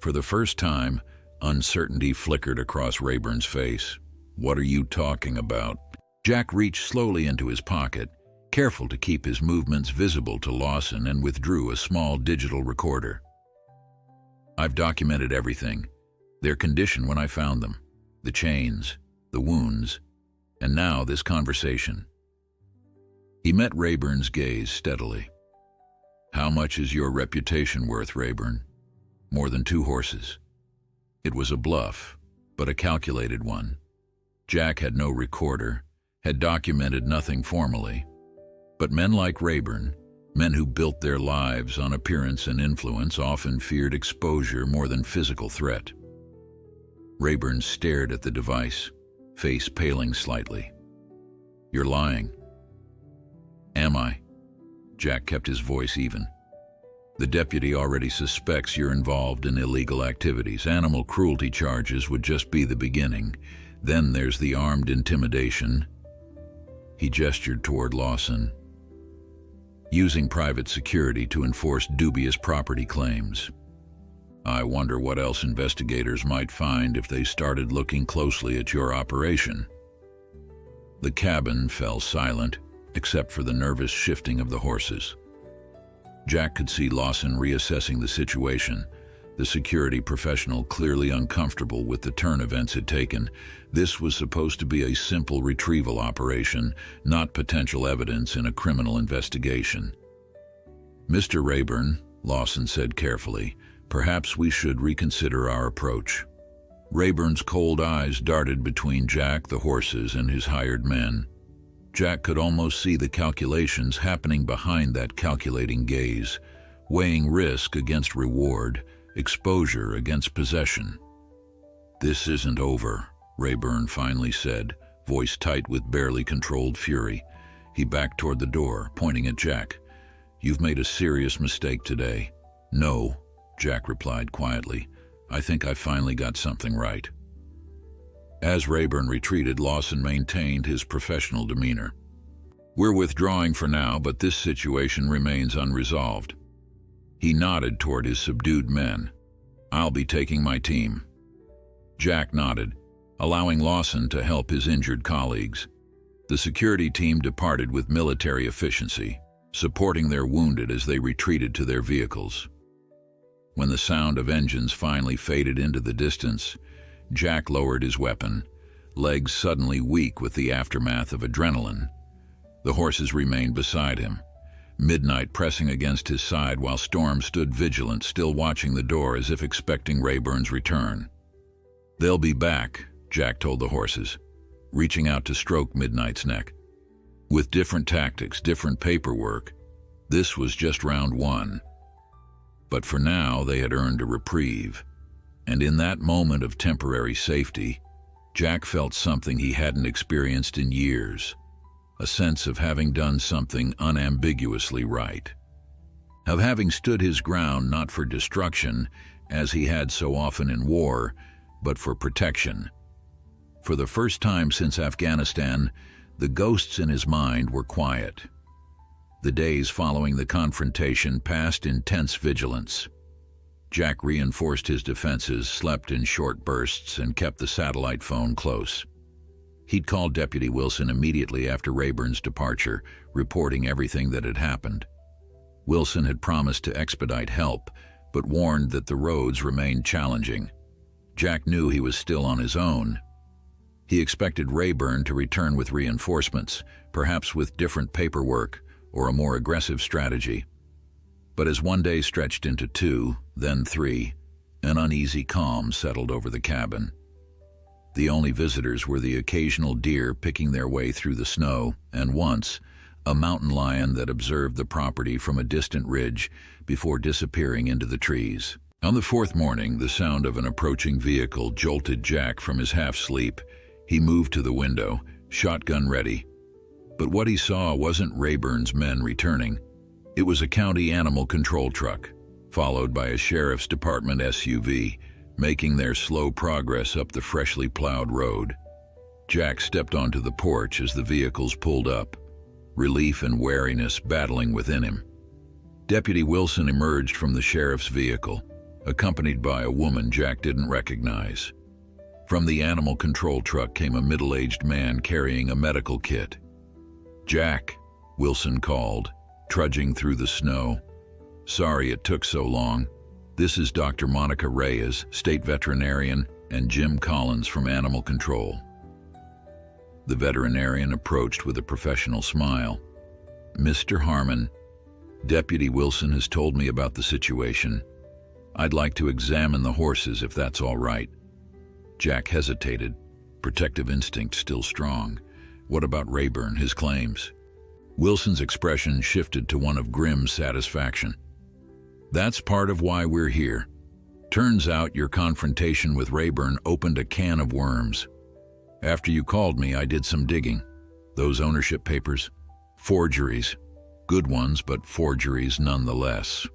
For the first time, uncertainty flickered across Rayburn's face. "What are you talking about?" Jack reached slowly into his pocket, careful to keep his movements visible to Lawson, and withdrew a small digital recorder. "I've documented everything. Their condition when I found them, the chains, the wounds, and now this conversation." He met Rayburn's gaze steadily. "How much is your reputation worth, Rayburn?" "More than 2 horses." It was a bluff, but a calculated one. Jack had no recorder, had documented nothing formally. But men like Rayburn, men who built their lives on appearance and influence, often feared exposure more than physical threat. Rayburn stared at the device, face paling slightly. "You're lying." "Am I?" Jack kept his voice even. "The deputy already suspects you're involved in illegal activities. Animal cruelty charges would just be the beginning. Then there's the armed intimidation." He gestured toward Lawson. "Using private security to enforce dubious property claims. I wonder what else investigators might find if they started looking closely at your operation." The cabin fell silent, except for the nervous shifting of the horses. Jack could see Lawson reassessing the situation, the security professional clearly uncomfortable with the turn events had taken. This was supposed to be a simple retrieval operation, not potential evidence in a criminal investigation. "Mr. Rayburn," Lawson said carefully, "perhaps we should reconsider our approach." Rayburn's cold eyes darted between Jack, the horses, and his hired men. Jack could almost see the calculations happening behind that calculating gaze, weighing risk against reward, exposure against possession. "This isn't over," Rayburn finally said, voice tight with barely controlled fury. He backed toward the door, pointing at Jack. "You've made a serious mistake today." "No," Jack replied quietly. "I think I finally got something right." As Rayburn retreated, Lawson maintained his professional demeanor. "We're withdrawing for now, but this situation remains unresolved." He nodded toward his subdued men. "I'll be taking my team." Jack nodded, allowing Lawson to help his injured colleagues. The security team departed with military efficiency, supporting their wounded as they retreated to their vehicles. When the sound of engines finally faded into the distance, Jack lowered his weapon, legs suddenly weak with the aftermath of adrenaline. The horses remained beside him, Midnight pressing against his side while Storm stood vigilant, still watching the door as if expecting Rayburn's return. "They'll be back," Jack told the horses, reaching out to stroke Midnight's neck. With different tactics, different paperwork, this was just round one. But for now, they had earned a reprieve. And in that moment of temporary safety, Jack felt something he hadn't experienced in years. A sense of having done something unambiguously right. Of having stood his ground not for destruction, as he had so often in war, but for protection. For the first time since Afghanistan, the ghosts in his mind were quiet. The days following the confrontation passed in tense vigilance. Jack reinforced his defenses, slept in short bursts, and kept the satellite phone close. He'd called Deputy Wilson immediately after Rayburn's departure, reporting everything that had happened. Wilson had promised to expedite help, but warned that the roads remained challenging. Jack knew he was still on his own. He expected Rayburn to return with reinforcements, perhaps with different paperwork or a more aggressive strategy. But as one day stretched into 2, then 3, an uneasy calm settled over the cabin. The only visitors were the occasional deer picking their way through the snow, and once, a mountain lion that observed the property from a distant ridge before disappearing into the trees. On the 4th morning, the sound of an approaching vehicle jolted Jack from his half-sleep. He moved to the window, shotgun ready. But what he saw wasn't Rayburn's men returning. It was a county animal control truck, followed by a sheriff's department SUV, making their slow progress up the freshly plowed road. Jack stepped onto the porch as the vehicles pulled up, relief and wariness battling within him. Deputy Wilson emerged from the sheriff's vehicle, accompanied by a woman Jack didn't recognize. From the animal control truck came a middle-aged man carrying a medical kit. "Jack," Wilson called, trudging through the snow. "Sorry it took so long. This is Dr. Monica Reyes, state veterinarian, and Jim Collins from Animal Control." The veterinarian approached with a professional smile. "Mr. Harmon, Deputy Wilson has told me about the situation. I'd like to examine the horses if that's all right." Jack hesitated, protective instinct still strong. What about Rayburn, his claims? Wilson's expression shifted to one of grim satisfaction. "That's part of why we're here. Turns out your confrontation with Rayburn opened a can of worms. After you called me, I did some digging. Those ownership papers, forgeries. Good ones, but forgeries nonetheless.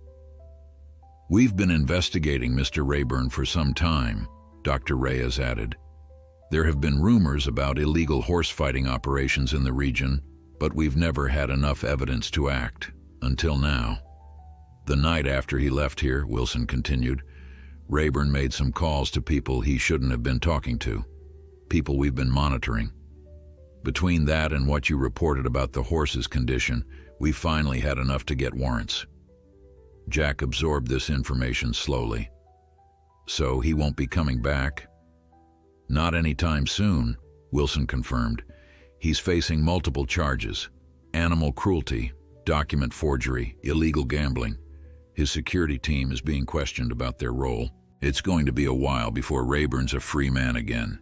We've been investigating Mr. Rayburn for some time," Dr. Reyes added. "There have been rumors about illegal horse fighting operations in the region, but we've never had enough evidence to act, until now. The night after he left here," Wilson continued, "Rayburn made some calls to people he shouldn't have been talking to, people we've been monitoring. Between that and what you reported about the horse's condition, we finally had enough to get warrants." Jack absorbed this information slowly. "So he won't be coming back?" "Not anytime soon," Wilson confirmed. "He's facing multiple charges: animal cruelty, document forgery, illegal gambling. His security team is being questioned about their role. It's going to be a while before Rayburn's a free man again."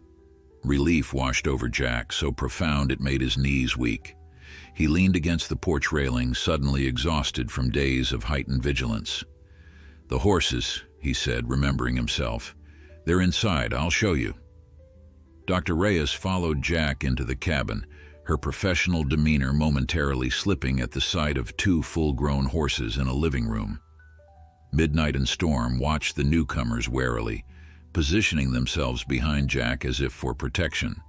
Relief washed over Jack, so profound it made his knees weak. He leaned against the porch railing, suddenly exhausted from days of heightened vigilance. "The horses," he said, remembering himself. "They're inside, I'll show you." Dr. Reyes followed Jack into the cabin, her professional demeanor momentarily slipping at the sight of 2 full-grown horses in a living room. Midnight and Storm watched the newcomers warily, positioning themselves behind Jack as if for protection.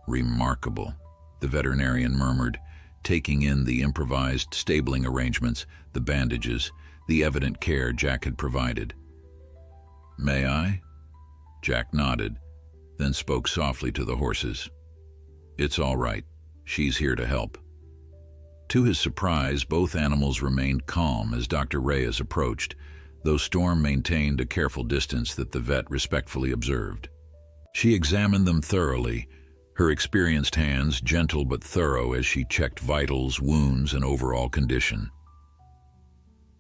"Remarkable," the veterinarian murmured, taking in the improvised stabling arrangements, the bandages, the evident care Jack had provided. "May I?" Jack nodded, then spoke softly to the horses. "It's all right. She's here to help." To his surprise, both animals remained calm as Dr. Reyes approached, though Storm maintained a careful distance that the vet respectfully observed. She examined them thoroughly, her experienced hands gentle but thorough as she checked vitals, wounds, and overall condition.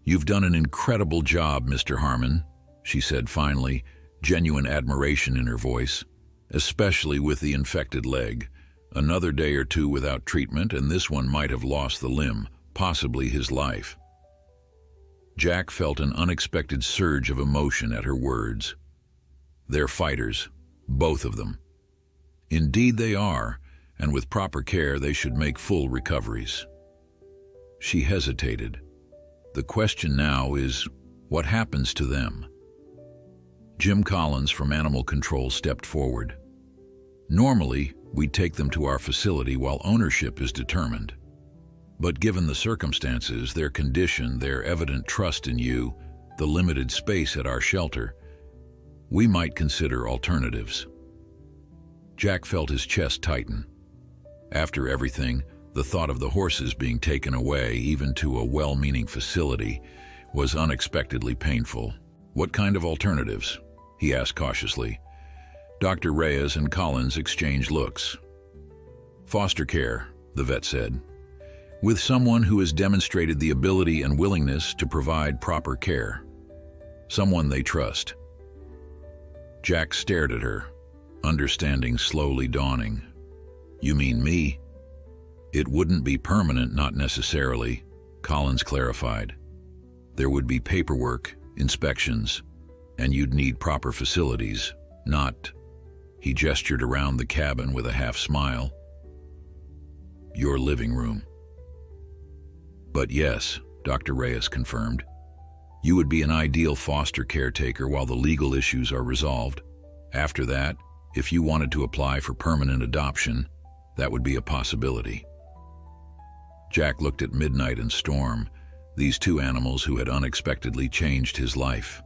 "You've done an incredible job, Mr. Harmon," she said finally, genuine admiration in her voice, "especially with the infected leg. Another day or two without treatment, and this one might have lost the limb, possibly his life." Jack felt an unexpected surge of emotion at her words. They're fighters, both of them. Indeed they are, and with proper care they should make full recoveries. She hesitated. The question now is, what happens to them? Jim Collins from Animal Control stepped forward. "Normally, we'd take them to our facility while ownership is determined. But given the circumstances, their condition, their evident trust in you, the limited space at our shelter, we might consider alternatives." Jack felt his chest tighten. After everything, the thought of the horses being taken away, even to a well-meaning facility, was unexpectedly painful. "What kind of alternatives?" he asked cautiously. Dr. Reyes and Collins exchanged looks. "Foster care," the vet said, "with someone who has demonstrated the ability and willingness to provide proper care. Someone they trust." Jack stared at her, understanding slowly dawning. "You mean me?" "It wouldn't be permanent, not necessarily," Collins clarified. "There would be paperwork, inspections, and you'd need proper facilities, not—" he gestured around the cabin with a half-smile. "Your living room." "But yes," Dr. Reyes confirmed, "you would be an ideal foster caretaker while the legal issues are resolved. After that, if you wanted to apply for permanent adoption, that would be a possibility." Jack looked at Midnight and Storm, these two animals who had unexpectedly changed his life.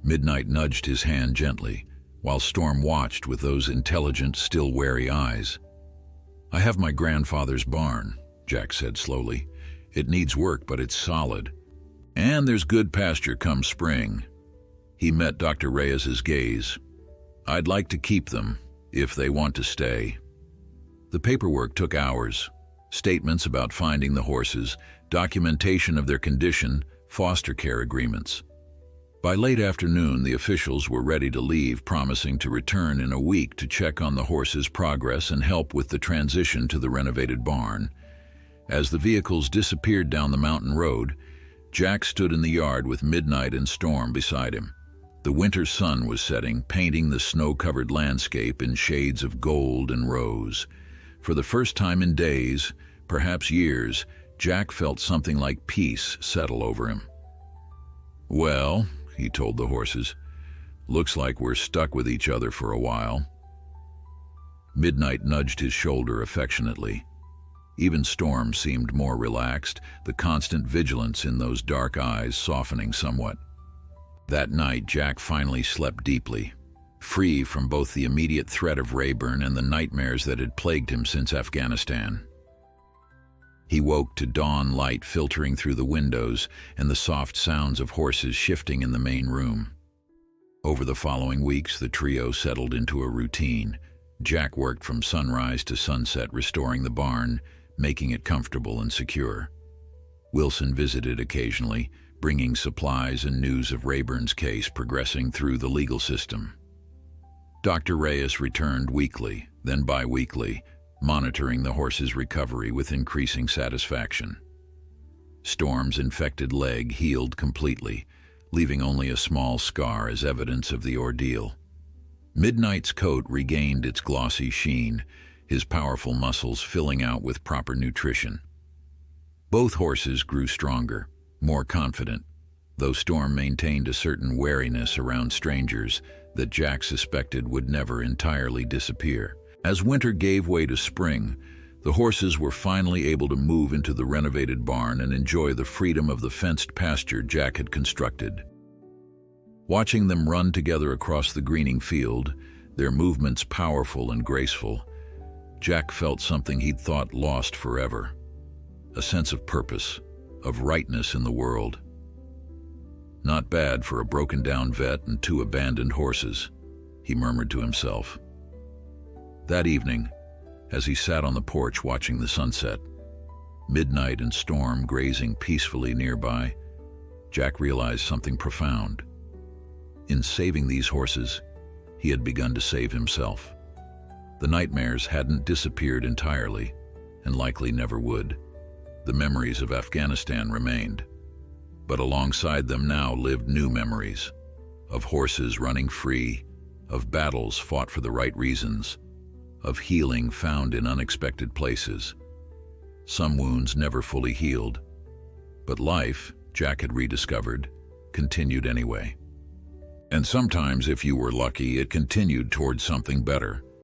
Midnight nudged his hand gently, while Storm watched with those intelligent, still wary eyes. "I have my grandfather's barn," Jack said slowly. "It needs work, but it's solid. And there's good pasture come spring." He met Dr. Reyes's gaze. "I'd like to keep them, if they want to stay." The paperwork took hours. Statements about finding the horses, documentation of their condition, foster care agreements. By late afternoon, the officials were ready to leave, promising to return in a week to check on the horses' progress and help with the transition to the renovated barn. As the vehicles disappeared down the mountain road, Jack stood in the yard with Midnight and Storm beside him. The winter sun was setting, painting the snow-covered landscape in shades of gold and rose. For the first time in days, perhaps years, Jack felt something like peace settle over him. "Well," he told the horses, "looks like we're stuck with each other for a while." Midnight nudged his shoulder affectionately. Even Storm seemed more relaxed, the constant vigilance in those dark eyes softening somewhat. That night, Jack finally slept deeply, free from both the immediate threat of Rayburn and the nightmares that had plagued him since Afghanistan. He woke to dawn light filtering through the windows and the soft sounds of horses shifting in the main room. Over the following weeks, the trio settled into a routine. Jack worked from sunrise to sunset, restoring the barn, making it comfortable and secure. Wilson visited occasionally, bringing supplies and news of Rayburn's case progressing through the legal system. Dr. Reyes returned weekly, then bi-weekly, monitoring the horse's recovery with increasing satisfaction. Storm's infected leg healed completely, leaving only a small scar as evidence of the ordeal. Midnight's coat regained its glossy sheen, his powerful muscles filling out with proper nutrition. Both horses grew stronger, more confident, though Storm maintained a certain wariness around strangers that Jack suspected would never entirely disappear. As winter gave way to spring, the horses were finally able to move into the renovated barn and enjoy the freedom of the fenced pasture Jack had constructed. Watching them run together across the greening field, their movements powerful and graceful, Jack felt something he'd thought lost forever, a sense of purpose, of rightness in the world. "Not bad for a broken-down vet and 2 abandoned horses," he murmured to himself. That evening, as he sat on the porch watching the sunset, Midnight and Storm grazing peacefully nearby, Jack realized something profound. In saving these horses, he had begun to save himself. The nightmares hadn't disappeared entirely, and likely never would. The memories of Afghanistan remained. But alongside them now lived new memories, of horses running free, of battles fought for the right reasons, of healing found in unexpected places. Some wounds never fully healed, but life, Jack had rediscovered, continued anyway. And sometimes, if you were lucky, it continued towards something better.